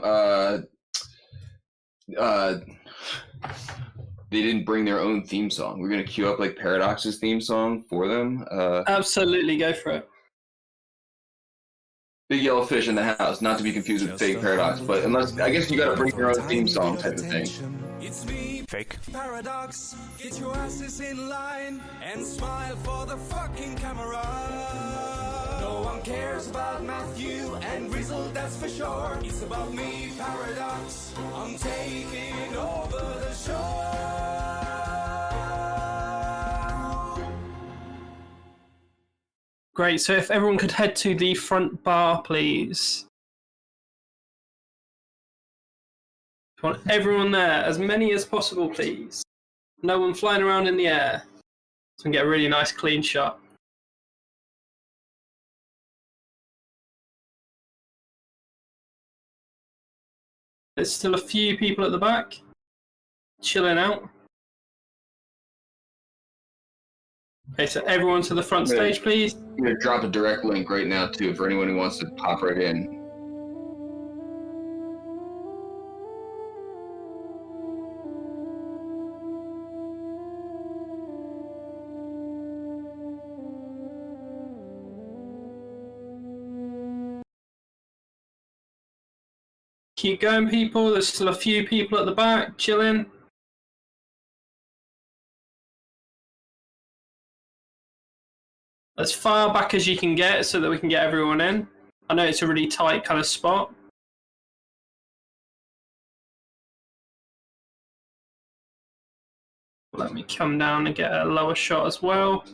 they didn't bring their own theme song. We're gonna queue up like Paradox's theme song for them. Absolutely, go for it. Big yellow fish in the house, not to be confused with fake Paradox, but unless I guess you gotta bring your own theme song type of thing. It's me, Fake. Paradox. Get your asses in line and smile for the fucking camera. No one cares about Matthew and Rizzle, that's for sure. It's about me, Paradox. I'm taking over the show. Great, so if everyone could head to the front bar, please. I want everyone there, as many as possible, please. No one flying around in the air. So we can get a really nice clean shot. There's still a few people at the back, chilling out. Okay, so everyone to the front stage, please. I'm going to drop a direct link right now, too, for anyone who wants to pop right in. Keep going, people. There's still a few people at the back chilling. As far back as you can get so that we can get everyone in. I know it's a really tight kind of spot. Let me come down and get a lower shot as well.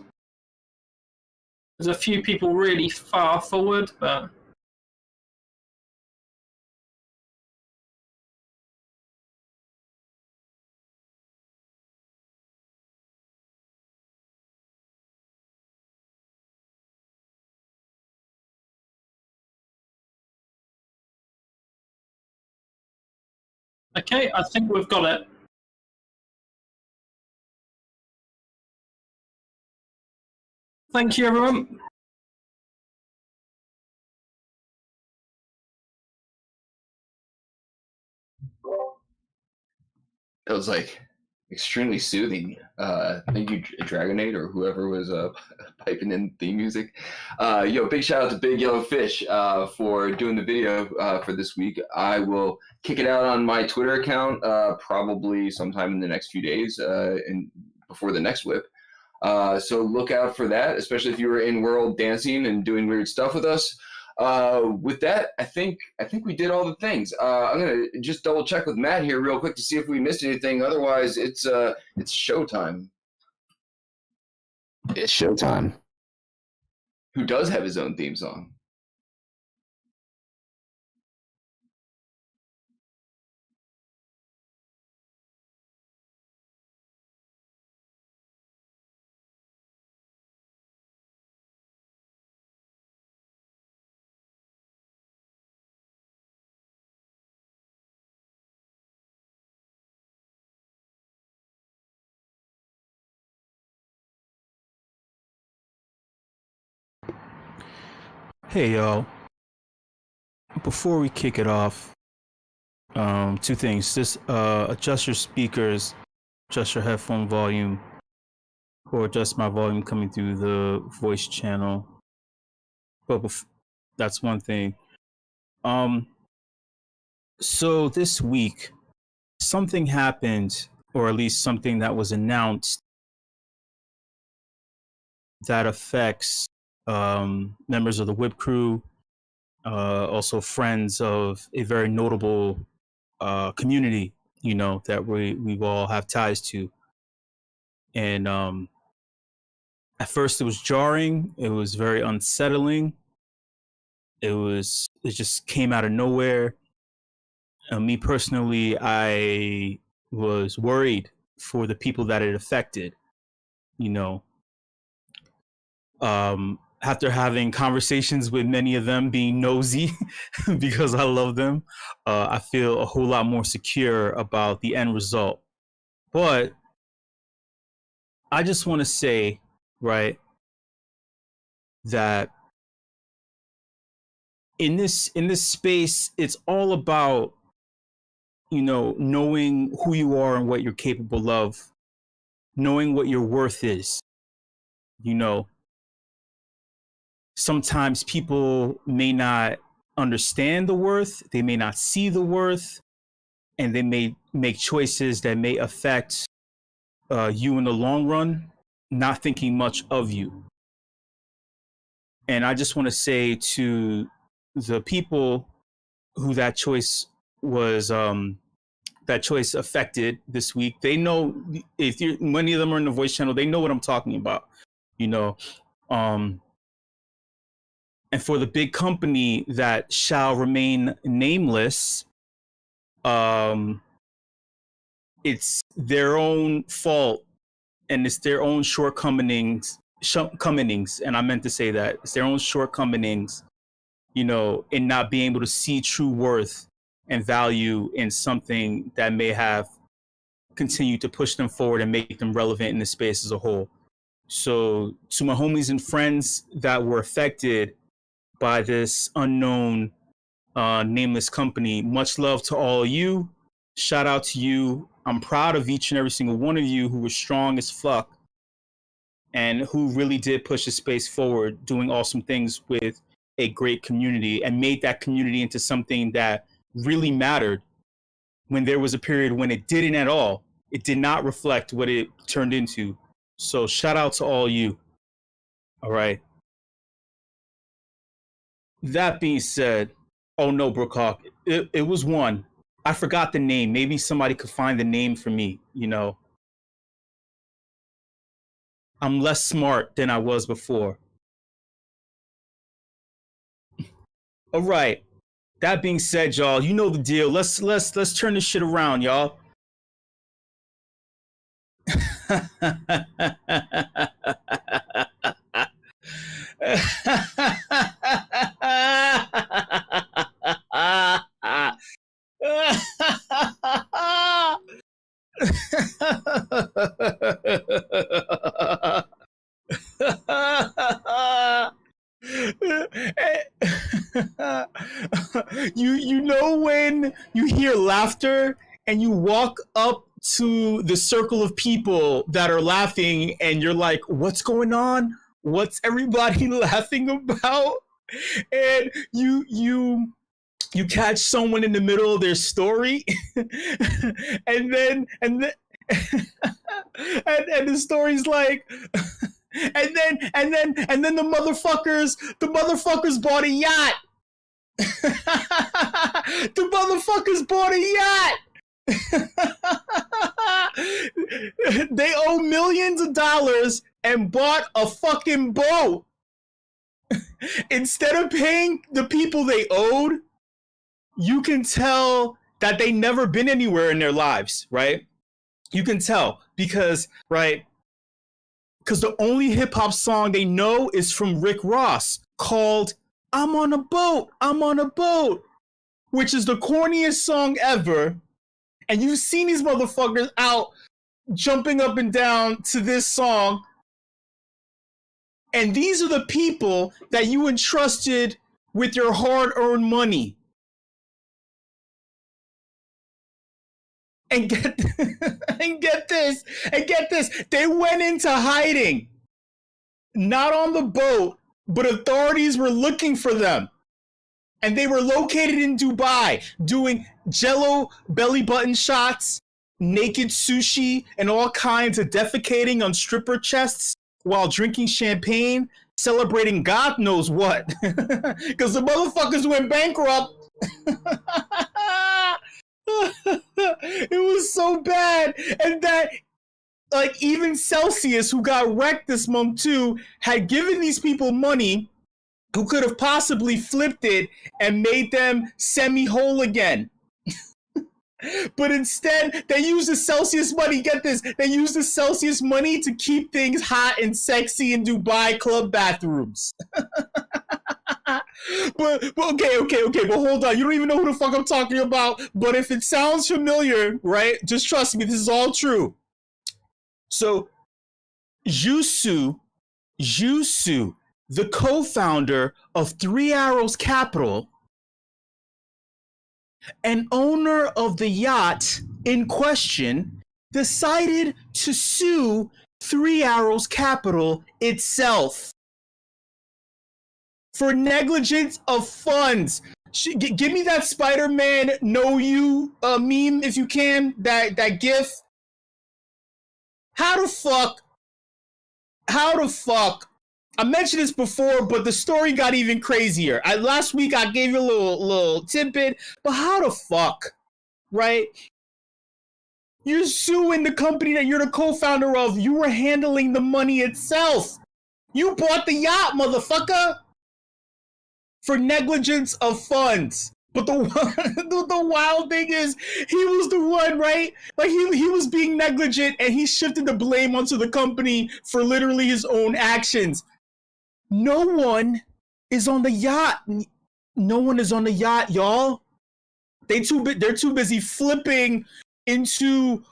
There's a few people really far forward, but... Okay, I think we've got it. Thank you, everyone. That was like extremely soothing. Thank you, Dragonade, or whoever was piping in theme music. Big shout out to Big Yellow Fish for doing the video for this week. I will kick it out on my Twitter account probably sometime in the next few days and before the next WIP. So look out for that, especially if you were in World dancing and doing weird stuff with us. With that, I think we did all the things. I'm gonna just double check with Matt here real quick to see if we missed anything. Otherwise, it's showtime. It's showtime. Who does have his own theme song? Hey y'all, before we kick it off, two things. Just adjust your speakers, adjust your headphone volume, or adjust my volume coming through the voice channel. But that's one thing. So this week, something happened, or at least something that was announced that affects members of the WIP crew, also friends of a very notable community, that we all have ties to. And at first it was jarring, it was very unsettling. It just came out of nowhere. Me personally, I was worried for the people that it affected, after having conversations with many of them, being nosy because I love them, I feel a whole lot more secure about the end result. But I just want to say, right, that in this space, it's all about, knowing who you are and what you're capable of, knowing what your worth is. Sometimes people may not understand the worth, they may not see the worth, and they may make choices that may affect you in the long run, not thinking much of you. And I just want to say to the people who that choice affected this week, they know, if many of them are in the voice channel, they know what I'm talking about, and for the big company that shall remain nameless, it's their own fault and it's their own shortcomings, and I meant to say that. It's their own shortcomings, in not being able to see true worth and value in something that may have continued to push them forward and make them relevant in the space as a whole. So to my homies and friends that were affected by this unknown nameless company, much love to all of you. Shout out to you. I'm proud of each and every single one of you who was strong as fuck and who really did push the space forward, doing awesome things with a great community and made that community into something that really mattered when there was a period when it didn't at all. It did not reflect what it turned into. So shout out to all you. All right. That being said, oh no, Brookhawk, it was one. I forgot the name. Maybe somebody could find the name for me, you know. I'm less smart than I was before. All right. That being said, y'all, you know the deal. Let's turn this shit around, y'all. You know when you hear laughter and you walk up to the circle of people that are laughing and you're like, what's going on? What's everybody laughing about? And you catch someone in the middle of their story and then the story's like and then the motherfuckers bought a yacht. The motherfuckers bought a yacht. They owe millions of dollars and bought a fucking boat. Instead of paying the people they owed, you can tell that they never been anywhere in their lives, right? You can tell because, right? Because the only hip hop song they know is from Rick Ross called I'm on a Boat, I'm on a Boat, which is the corniest song ever. And you've seen these motherfuckers out jumping up and down to this song. And these are the people that you entrusted with your hard-earned money. And get this. They went into hiding. Not on the boat, but authorities were looking for them. And they were located in Dubai doing Jello belly button shots, naked sushi, and all kinds of defecating on stripper chests while drinking champagne, celebrating God knows what. Because the motherfuckers went bankrupt. It was so bad. And that, like, even Celsius, who got wrecked this month too, had given these people money who could have possibly flipped it and made them semi-whole again. But instead, they used the Celsius money, get this, they used the Celsius money to keep things hot and sexy in Dubai club bathrooms. But okay, but hold on, you don't even know who the fuck I'm talking about, but if it sounds familiar, right, just trust me, this is all true. So, Jusu, the co-founder of Three Arrows Capital, and owner of the yacht in question, decided to sue Three Arrows Capital itself for negligence of funds. Give me that Spider-Man know you meme if you can, that gif. How the fuck? I mentioned this before, but the story got even crazier. Last week I gave you a little tidbit, but how the fuck, right? You're suing the company that you're the co-founder of. You were handling the money itself. You bought the yacht, motherfucker, for negligence of funds. But the wild thing is, he was the one, right? Like, he was being negligent, and he shifted the blame onto the company for literally his own actions. No one is on the yacht. No one is on the yacht, y'all. They're too busy flipping into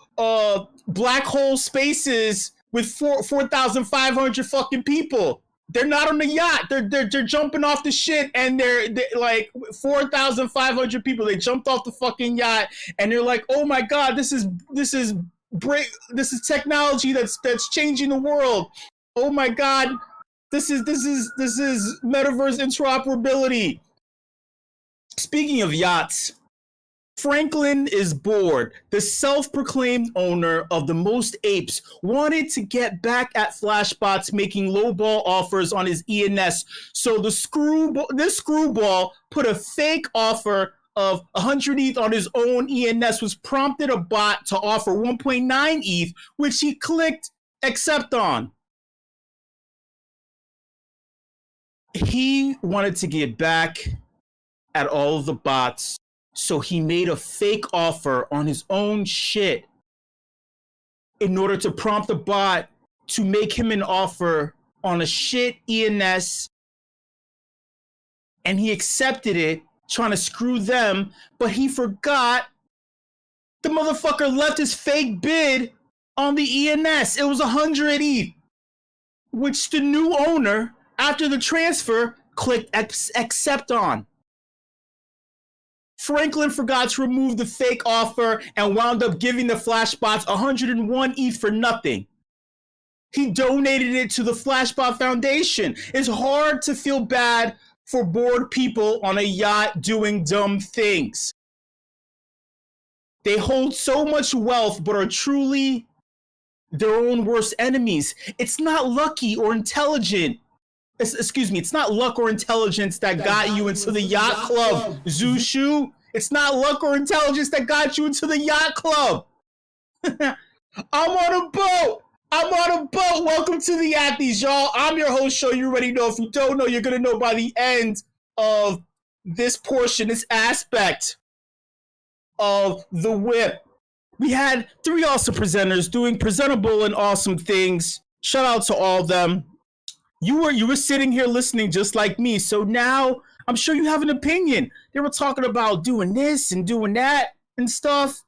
black hole spaces with 4,500 fucking people. They're not on the yacht. They're jumping off the shit, and they're like 4,500 people. They jumped off the fucking yacht, and they're like, "Oh my god, this is technology that's changing the world. Oh my god, this is metaverse interoperability." Speaking of yachts, Franklin is bored. The self-proclaimed owner of the most apes wanted to get back at Flashbots making lowball offers on his ENS. So this screwball put a fake offer of 100 ETH on his own ENS, which prompted a bot to offer 1.9 ETH, which he clicked accept on. He wanted to get back at all of the bots, so he made a fake offer on his own shit in order to prompt the bot to make him an offer on a shit ENS, and he accepted it, trying to screw them, but he forgot the motherfucker left his fake bid on the ENS. It was 100 ETH, which the new owner, after the transfer, clicked accept on. Franklin forgot to remove the fake offer and wound up giving the Flashbots 101 ETH for nothing. He donated it to the Flashbot Foundation. It's hard to feel bad for bored people on a yacht doing dumb things. They hold so much wealth but are truly their own worst enemies. It's not lucky or intelligent. It's not luck or intelligence that got you into the yacht club, Zushu. It's not luck or intelligence that got you into the yacht club. I'm on a boat. Welcome to the Yathies, y'all. I'm your host, show. You already know. If you don't know, you're going to know by the end of this portion, this aspect of the WIP. We had 3 awesome presenters doing presentable and awesome things. Shout out to all of them. You were sitting here listening just like me, so now I'm sure you have an opinion. They were talking about doing this and doing that and stuff.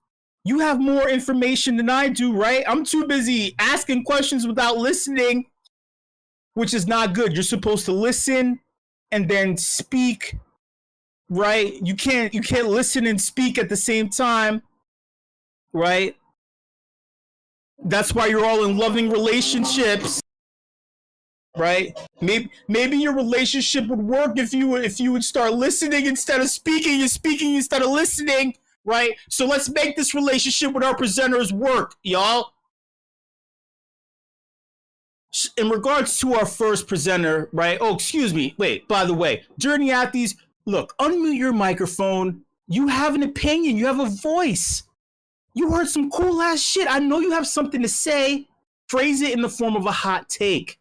You have more information than I do, right? I'm too busy asking questions without listening, which is not good. You're supposed to listen and then speak, right? You can't listen and speak at the same time, right? That's why you're all in loving relationships. Right? Maybe your relationship would work if you would start listening instead of speaking and speaking instead of listening, right? So let's make this relationship with our presenters work, y'all. In regards to our first presenter, right? Oh, excuse me. Wait, by the way, during the Yathies, look, unmute your microphone. You have an opinion. You have a voice. You heard some cool ass shit. I know you have something to say. Phrase it in the form of a hot take.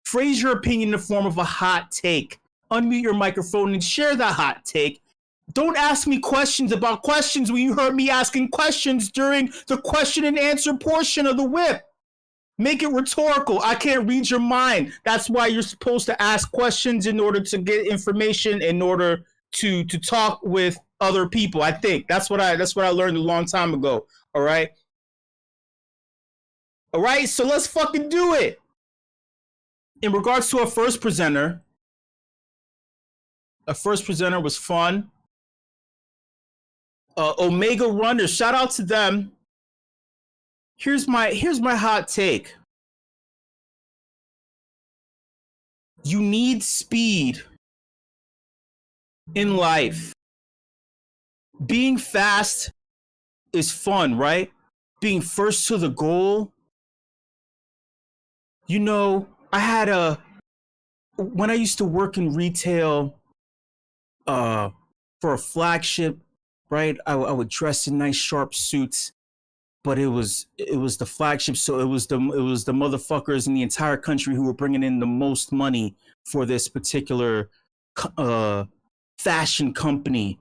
Phrase your opinion in the form of a hot take. Unmute your microphone and share that hot take. Don't ask me questions about questions when you heard me asking questions during the question and answer portion of the WIP. Make it rhetorical. I can't read your mind. That's why you're supposed to ask questions in order to get information, in order to talk with other people. I think that's what I learned a long time ago. All right. So let's fucking do it. In regards to our first presenter was fun. Omega Runners, shout out to them. Here's my hot take. You need speed in life. Being fast is fun, right? Being first to the goal. You know, when I used to work in retail for a flagship, right? I would dress in nice sharp suits, but it was the flagship, so it was the motherfuckers in the entire country who were bringing in the most money for this particular fashion company,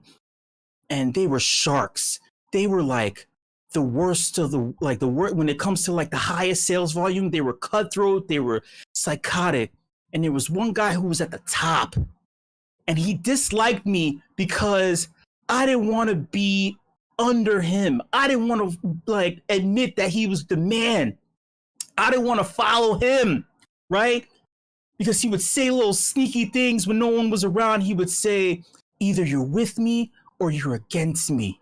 and they were sharks. They were like the worst of the when it comes to like the highest sales volume. They were cutthroat. They were psychotic. And there was one guy who was at the top, and he disliked me because I didn't want to be under him. I didn't want to like admit that he was the man. I didn't want to follow him, right? Because he would say little sneaky things when no one was around. He would say, either you're with me or you're against me.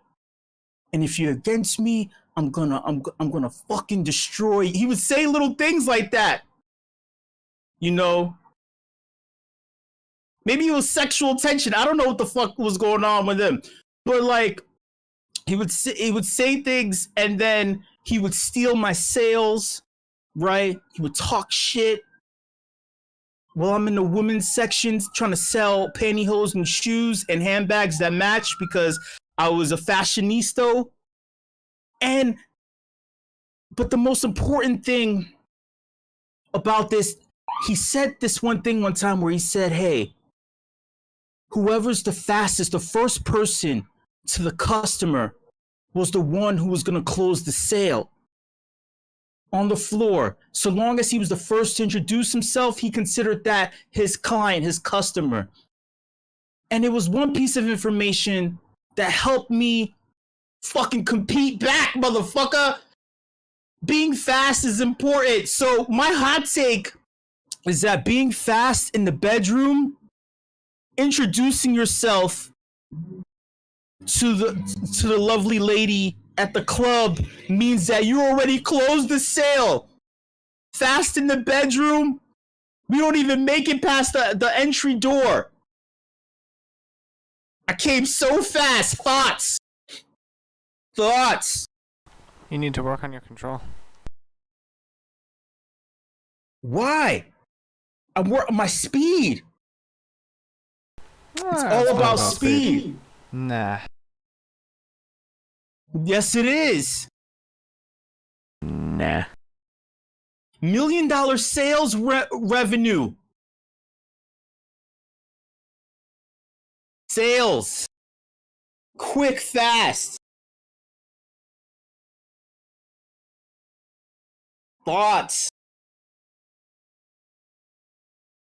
And if you're against me, I'm gonna fucking destroy you. He would say little things like that. You know? Maybe it was sexual tension. I don't know what the fuck was going on with him. But like, he would say things and then he would steal my sales, right? He would talk shit. Well, I'm in the women's section trying to sell pantyhose and shoes and handbags that match because I was a fashionista. But the most important thing about this, he said this one thing one time where he said, hey, whoever's the fastest, the first person to the customer was the one who was going to close the sale. On the floor. So long as he was the first to introduce himself, he considered that his client, his customer. And it was one piece of information that helped me fucking compete back, motherfucker. Being fast is important. So my hot take is that being fast in the bedroom, introducing yourself to the lovely lady at the club means that you already closed the sale. Fast in the bedroom, we don't even make it past the entry door. I came so fast. Thoughts. You need to work on your control. Why? I'm working my speed. It's all about speed. Nah. Yes, it is. Nah. $1 million sales revenue. Sales. Quick, fast. Thoughts.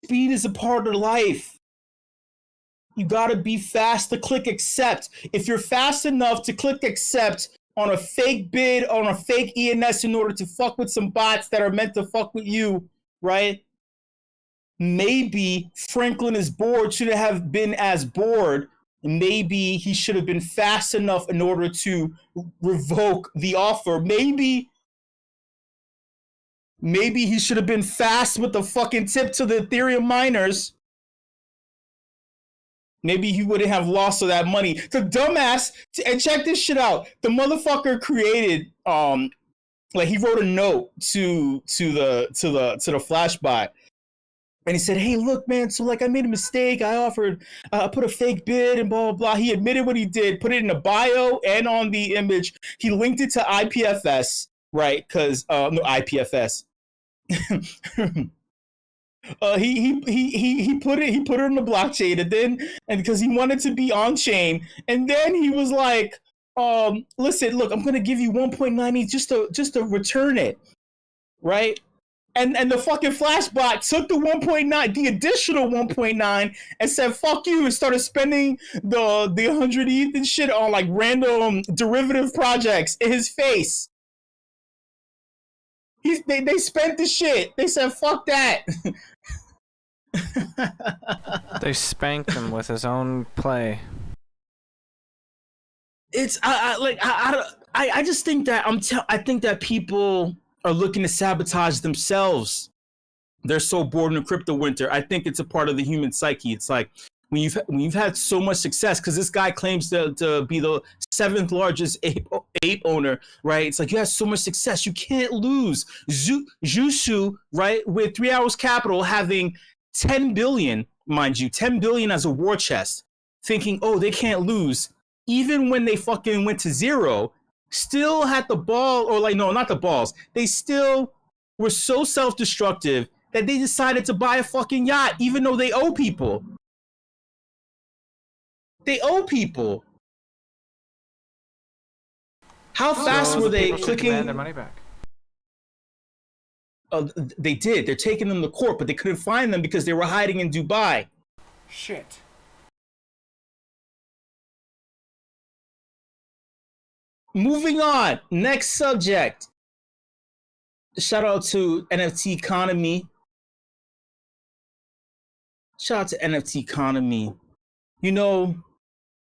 Speed is a part of life. You gotta be fast to click accept. If you're fast enough to click accept on a fake bid, on a fake ENS in order to fuck with some bots that are meant to fuck with you, right? Maybe Franklin is bored, shouldn't have been as bored. Maybe he should have been fast enough in order to revoke the offer. Maybe he should have been fast with the fucking tip to the Ethereum miners. Maybe he wouldn't have lost all that money. The dumbass, and check this shit out. The motherfucker created, like he wrote a note to the Flashbot, and he said, "Hey, look, man. So like, I made a mistake. I put a fake bid and blah blah blah." He admitted what he did, put it in the bio and on the image. He linked it to IPFS, right? Because no IPFS. He put it in the blockchain and because he wanted to be on chain, and then he was like, listen, look, I'm gonna give you 1.9 just to return it, right? And the fucking Flashbot took the 1.9, the additional 1.9, and said fuck you, and started spending the 100 ETH and shit on like random derivative projects in his face. They spent the shit. They said fuck that. They spanked him with his own play. It's I just think that I think that people are looking to sabotage themselves. They're so bored in the crypto winter. I think it's a part of the human psyche. It's like when you've had so much success, because this guy claims to be the 7th largest ape owner, right? It's like you had so much success, you can't lose. Jushu, right, with 3 Hours Capital having 10 billion, mind you, 10 billion as a war chest, thinking, oh, they can't lose. Even when they fucking went to zero, still had the ball, or like, no, not the balls. They still were so self-destructive that they decided to buy a fucking yacht, even though they owe people. They owe people. How fast were they clicking? Demand their money back. They did. They're taking them to court, but they couldn't find them because they were hiding in Dubai. Shit. Moving on. Next subject. shout out to NFTconomy. Shout out to NFTconomy. You know,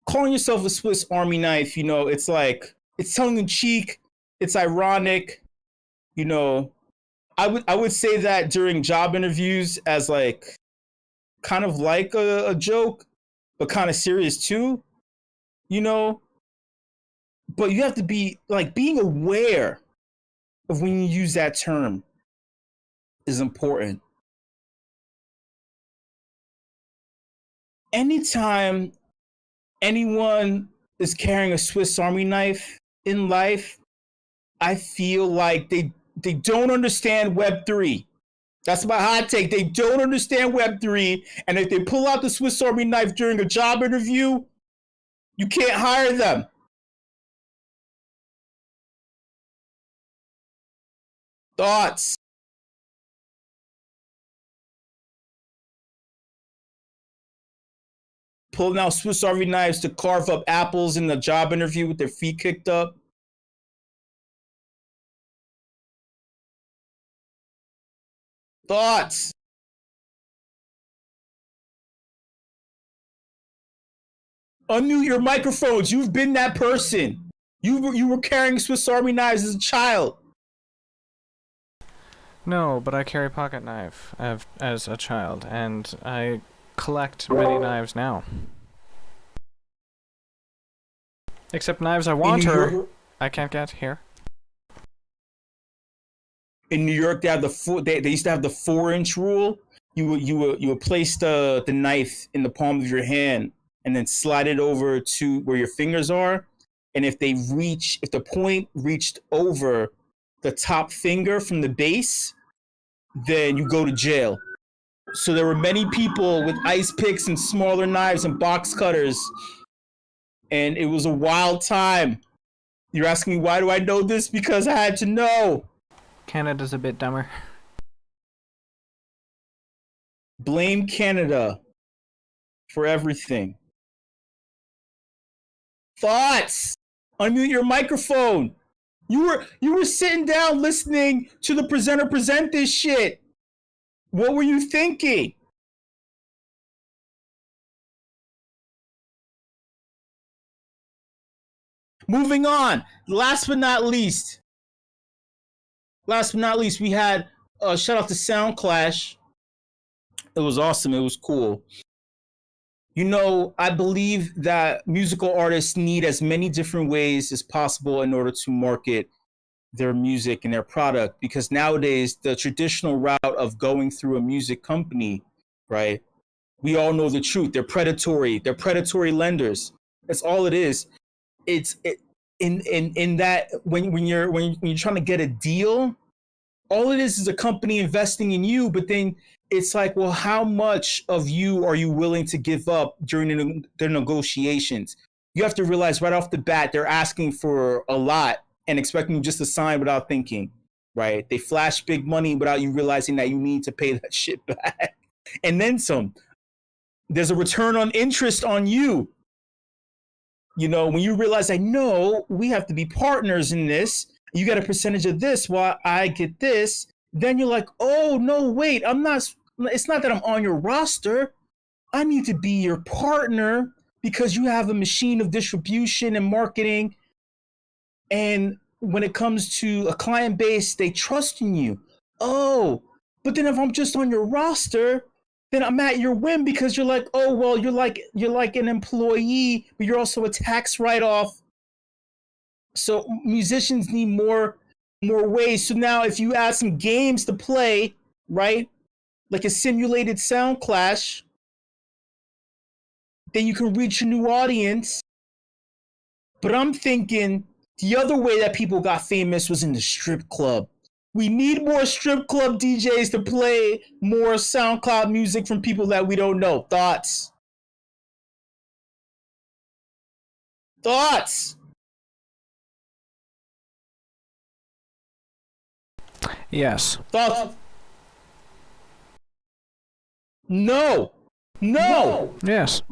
calling yourself a Swiss Army knife, you know, it's like, it's tongue in cheek, it's ironic. You know, I would say that during job interviews as like kind of like a joke, but kind of serious too, you know. But you have to be like, being aware of when you use that term is important. Anytime anyone is carrying a Swiss Army knife in life, I feel like they don't understand Web3. That's my hot take. They don't understand Web3, and if they pull out the Swiss Army knife during a job interview, you can't hire them. Thoughts? Pulling out Swiss Army knives to carve up apples in the job interview with their feet kicked up. Thoughts? Unmute your microphones. You've been that person. You were carrying Swiss Army knives as a child. No, but I carry pocket knife as a child, and I collect many knives now. Except knives I want or I can't get here. In New York, they have they used to have the 4-inch rule. You would place the knife in the palm of your hand and then slide it over to where your fingers are. And if the point reached over the top finger from the base, then you go to jail. So there were many people with ice picks and smaller knives and box cutters, and it was a wild time. You're asking me, why do I know this? Because I had to know. Canada's a bit dumber. Blame Canada for everything. Thoughts? Unmute your microphone. You were sitting down listening to the presenter present this shit. What were you thinking? Moving on. Last but not least, we had shout out to SoundClash. It was awesome. It was cool. You know, I believe that musical artists need as many different ways as possible in order to market their music and their product, because nowadays the traditional route of going through a music company, right? We all know the truth. They're predatory. They're predatory lenders. That's all it is. In that when you're trying to get a deal, all it is a company investing in you, but then it's like, well, how much of you are you willing to give up during their negotiations? You have to realize right off the bat, they're asking for a lot and expecting you just to sign without thinking, right? They flash big money without you realizing that you need to pay that shit back. And then some. There's a return on interest on you. You know, when you realize that, no, we have to be partners in this. You get a percentage of this while I get this. Then you're like, oh, no, wait, it's not that I'm on your roster. I need to be your partner because you have a machine of distribution and marketing. And when it comes to a client base, they trust in you. Oh, but then if I'm just on your roster, then I'm at your whim because you're like, oh, well, you're like an employee, but you're also a tax write-off. So musicians need more ways. So now if you add some games to play, right, like a simulated SoundClash, then you can reach a new audience. But I'm thinking the other way that people got famous was in the strip club. We need more strip club DJs to play more SoundCloud music from people that we don't know. Thoughts? Thoughts? Yes. Thoughts? No. No. Yes.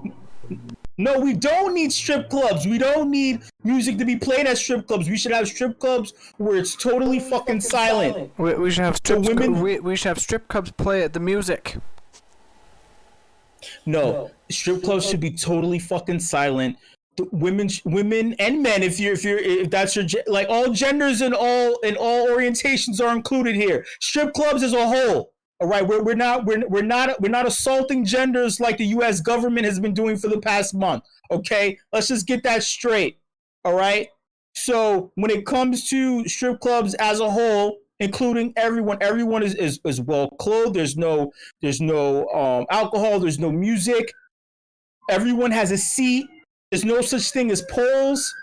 No, we don't need strip clubs. We don't need music to be played at strip clubs. We should have strip clubs where it's totally fucking silent. We should have So strip. women- We should have strip clubs play at the music. No, strip clubs should be totally fucking silent. The women and men, if that's your like, all genders and all orientations are included here. Strip clubs as a whole. All right, we're not assaulting genders like the U.S. government has been doing for the past month. Okay, let's just get that straight. All right. So when it comes to strip clubs as a whole, including everyone is well clothed. There's no alcohol. There's no music. Everyone has a seat. There's no such thing as poles.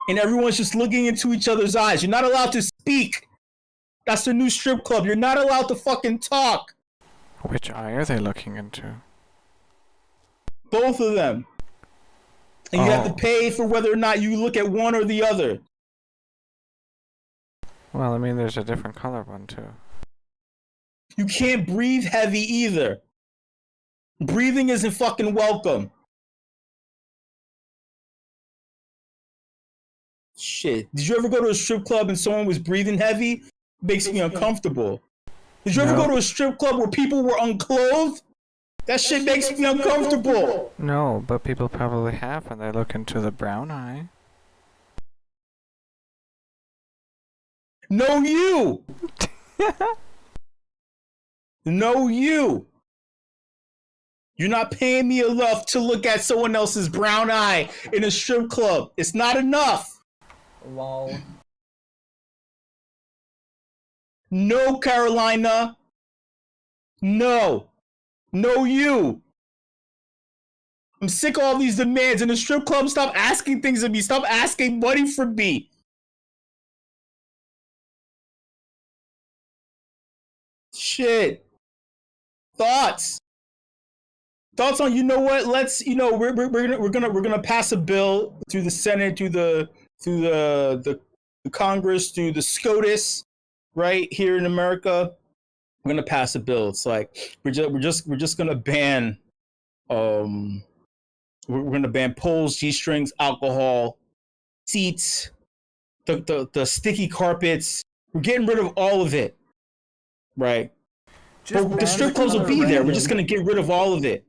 And everyone's just looking into each other's eyes. You're not allowed to speak. That's the new strip club. You're not allowed to fucking talk. Which eye are they looking into? Both of them. And you have to pay for whether or not you look at one or the other. Well, I mean, there's a different color one too. You can't breathe heavy either. Breathing isn't fucking welcome. Shit. Did you ever go to a strip club and someone was breathing heavy? Makes me uncomfortable. Did you ever go to a strip club where people were unclothed? That shit makes me uncomfortable. No, but people probably have when they look into the brown eye. No, you. No, you. You're not paying me enough to look at someone else's brown eye in a strip club. It's not enough. Lol. No, Carolina. No. No, you. I'm sick of all these demands in the strip club. Stop asking things of me. Stop asking money from me. Shit. Thoughts on, you know what? Let's, we're gonna pass a bill through the Senate, through the Congress, through the SCOTUS, right here in America. We're gonna pass a bill. It's like we're just gonna ban we're gonna ban poles, G-strings, alcohol, seats, the sticky carpets. We're getting rid of all of it, right? But the strip clubs will be there. We're just gonna get rid of all of it,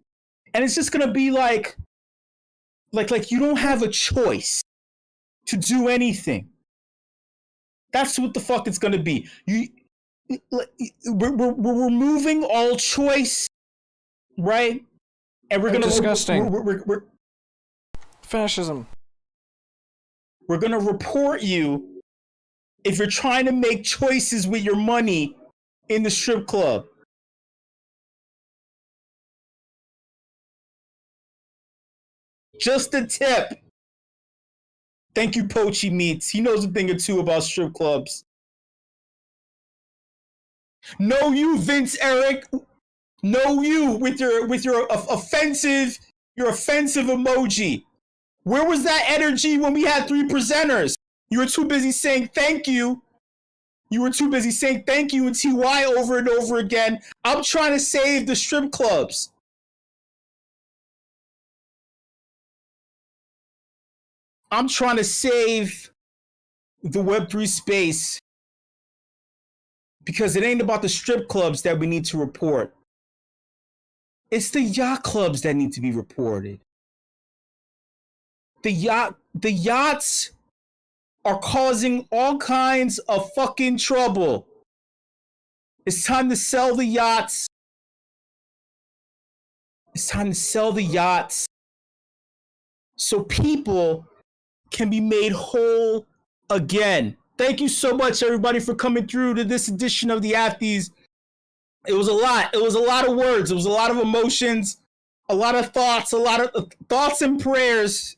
and it's just gonna be like you don't have a choice to do anything. That's what the fuck it's gonna be. We're removing all choice, right? And we're gonna disgusting. We're Fascism. We're gonna report you if you're trying to make choices with your money in the strip club. Just a tip. Thank you, Poachy Meats. He knows a thing or two about strip clubs. No, you, Vince Eric. No, you with your offensive emoji. Where was that energy when we had 3 presenters? You were too busy saying thank you. You were too busy saying thank you and TY over and over again. I'm trying to save the strip clubs. I'm trying to save the Web3 space because it ain't about the strip clubs that we need to report. It's the yacht clubs that need to be reported. The yachts are causing all kinds of fucking trouble. It's time to sell the yachts. It's time to sell the yachts so people can be made whole again. Thank you so much, everybody, for coming through to this edition of the Afties. It was a lot. It was a lot of words. It was a lot of emotions, a lot of thoughts, a lot of thoughts and prayers.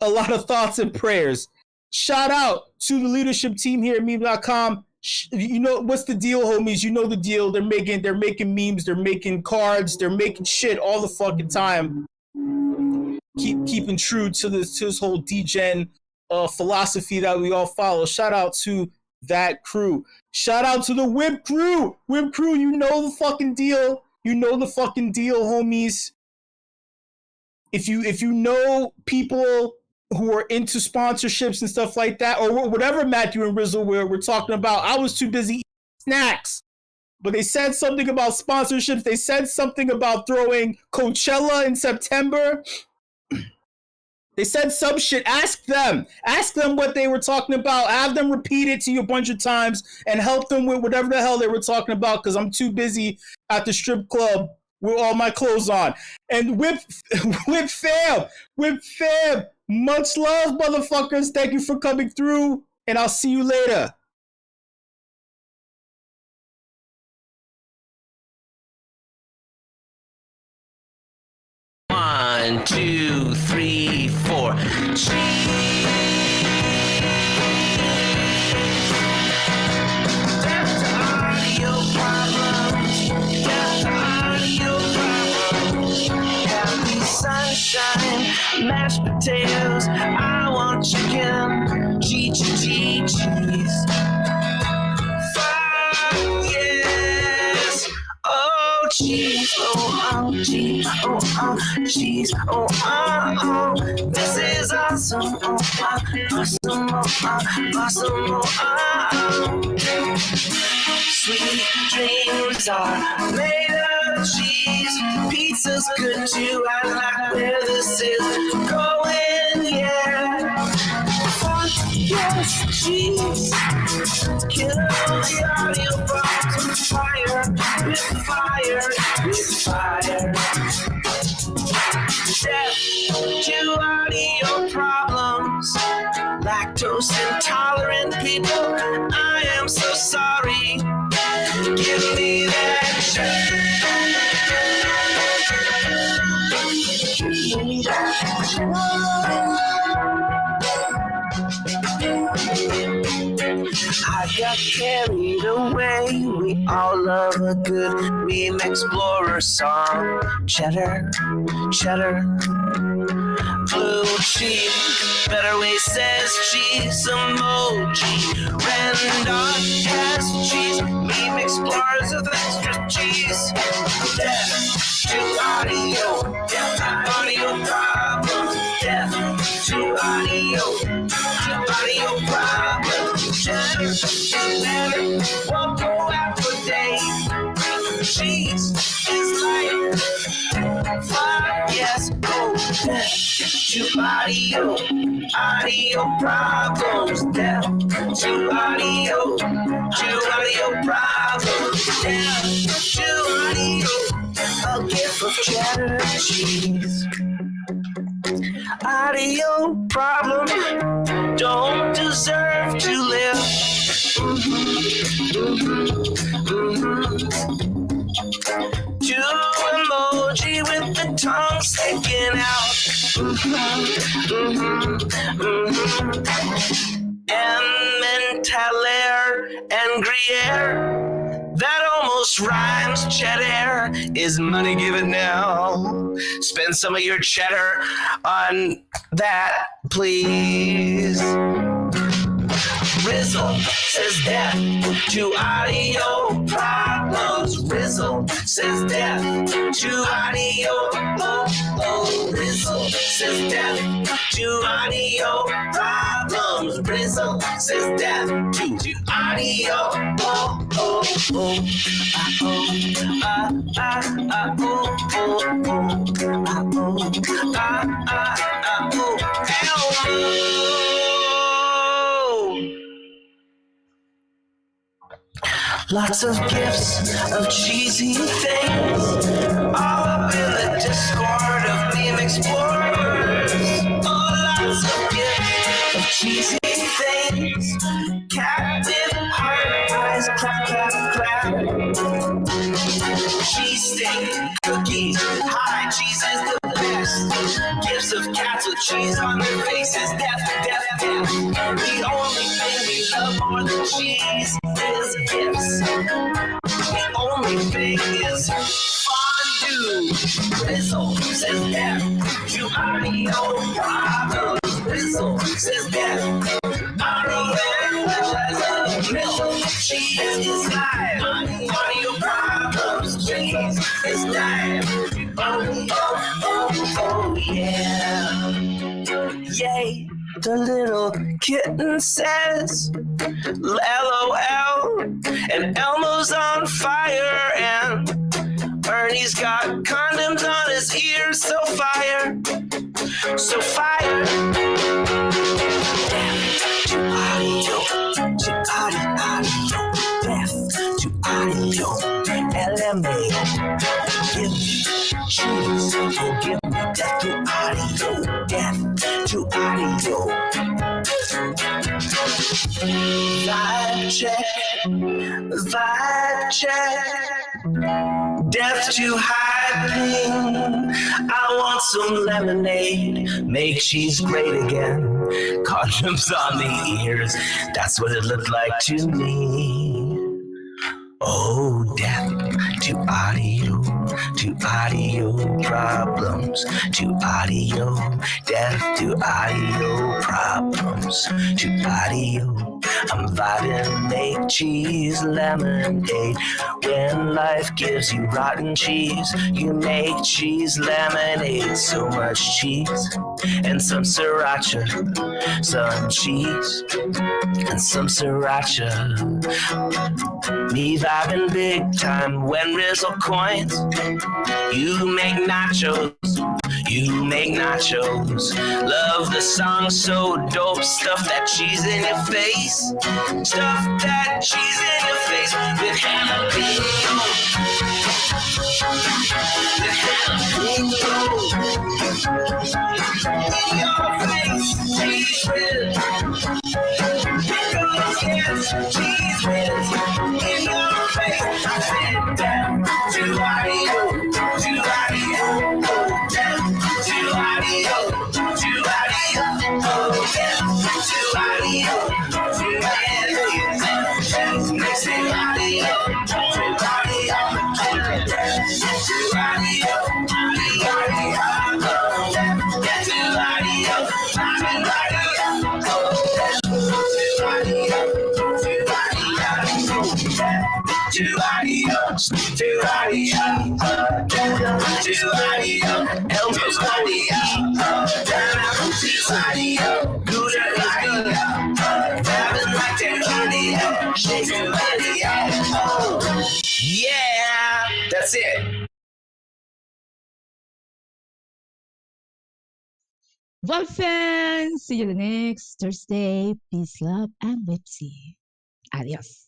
A lot of thoughts and prayers. Shout out to the leadership team here at meme.com. You know what's the deal, homies? You know the deal. They're making memes, they're making cards, they're making shit all the fucking time. Keeping true to this whole degen philosophy that we all follow. Shout out to that crew. Shout out to the WIP crew. WIP crew, you know the fucking deal. You know the fucking deal, homies. if you know people who are into sponsorships and stuff like that, or whatever Matthew and Rizzle were talking about, I was too busy eating snacks. But they said something about sponsorships. They said something about throwing Coachella in September. They said some shit. Ask them what they were talking about. Have them repeat it to you a bunch of times and help them with whatever the hell they were talking about, because I'm too busy at the strip club with all my clothes on. And whip fam, much love, motherfuckers. Thank you for coming through, and I'll see you later. One, two, three, four. Cheese. Death to audio problems. Death to audio problems. Happy sunshine, mashed potatoes. I want chicken. Cheese. Fuck yes. Oh, cheese. Oh, cheese. Oh, cheese. Oh, this is awesome. Awesome. Sweet dreams are made of cheese. Pizza's good too. I like where this is going. Yeah. Yes, cheese. Kill the audio box with fire. Death to audio problems. Lactose intolerant people, I am so sorry. Give me that shit. Give me that. I got carried away. We all love a good meme explorer song. Cheddar, blue cheese. Better Way says cheese emoji. Randolph has cheese. Meme explorers with extra cheese. Death to audio. Death to audio problems. Death to audio. Audio problems. Cheddar won't go out for days. Cheese is like fuck yes. Oh, death to audio problems. Death to audio problems. Death to audio. A gift of cheddar cheese. Audio problem don't deserve to live. Two emoji with the tongue sticking out. Emmentaler and Gruyere. That almost rhymes. Cheddar is money given now. Spend some of your cheddar on that, please. Rizzle says death to audio problems. Rizzle says death to audio. Oh, Rizzle says death to audio problems. Rizzle says death to audio. Lots of gifts of cheesy things, all up in the Discord of Meme Explorers. Oh, lots of gifts of cheesy things. Cat with heart eyes, clap, clap, clap. Cheese steak, cookies, hi, cheese is the best. Gifts of cats with cheese on their faces, death. The only thing we love more than cheese is gifts. The only thing is fondue. Rizzle says death to audio problems. Rizzle says death. Audio cheese is live. Audio problems. Cheese is live. Oh, yeah. Yay, the little kitten says LOL, and Elmo's on fire, and Ernie's got condoms on his ears, so fire, so fire. Death to audio, to audio, death to audio, LMAO. Give me cheese, oh give me death to audio, death to audio. Vibe check, vibe check. Death to high ping. I want some lemonade. Make cheese great again. Condoms on the ears. That's what it looked like to me. Oh, death to audio problems, to audio, death to audio problems, to audio. I'm vibing, make cheese lemonade. When life gives you rotten cheese, you make cheese lemonade. So much cheese and some sriracha, some cheese and some sriracha. Me vibing big time when Rizzle coins. You make nachos, you make nachos. Love the song so dope. Stuff that cheese in your face. Stuff that cheese in your face with jalapeno. With jalapeno. In your face, cheese whiz. Pickles, yes, cheese whiz. In your face, I said down to audio, to audio, down to audio, to audio, down to audio, to audio, next to audio, to audio, to audio, Elmo's audio, yeah, that's it. Well, fans, see you the next Thursday. Peace, love, and whipsy. Adios.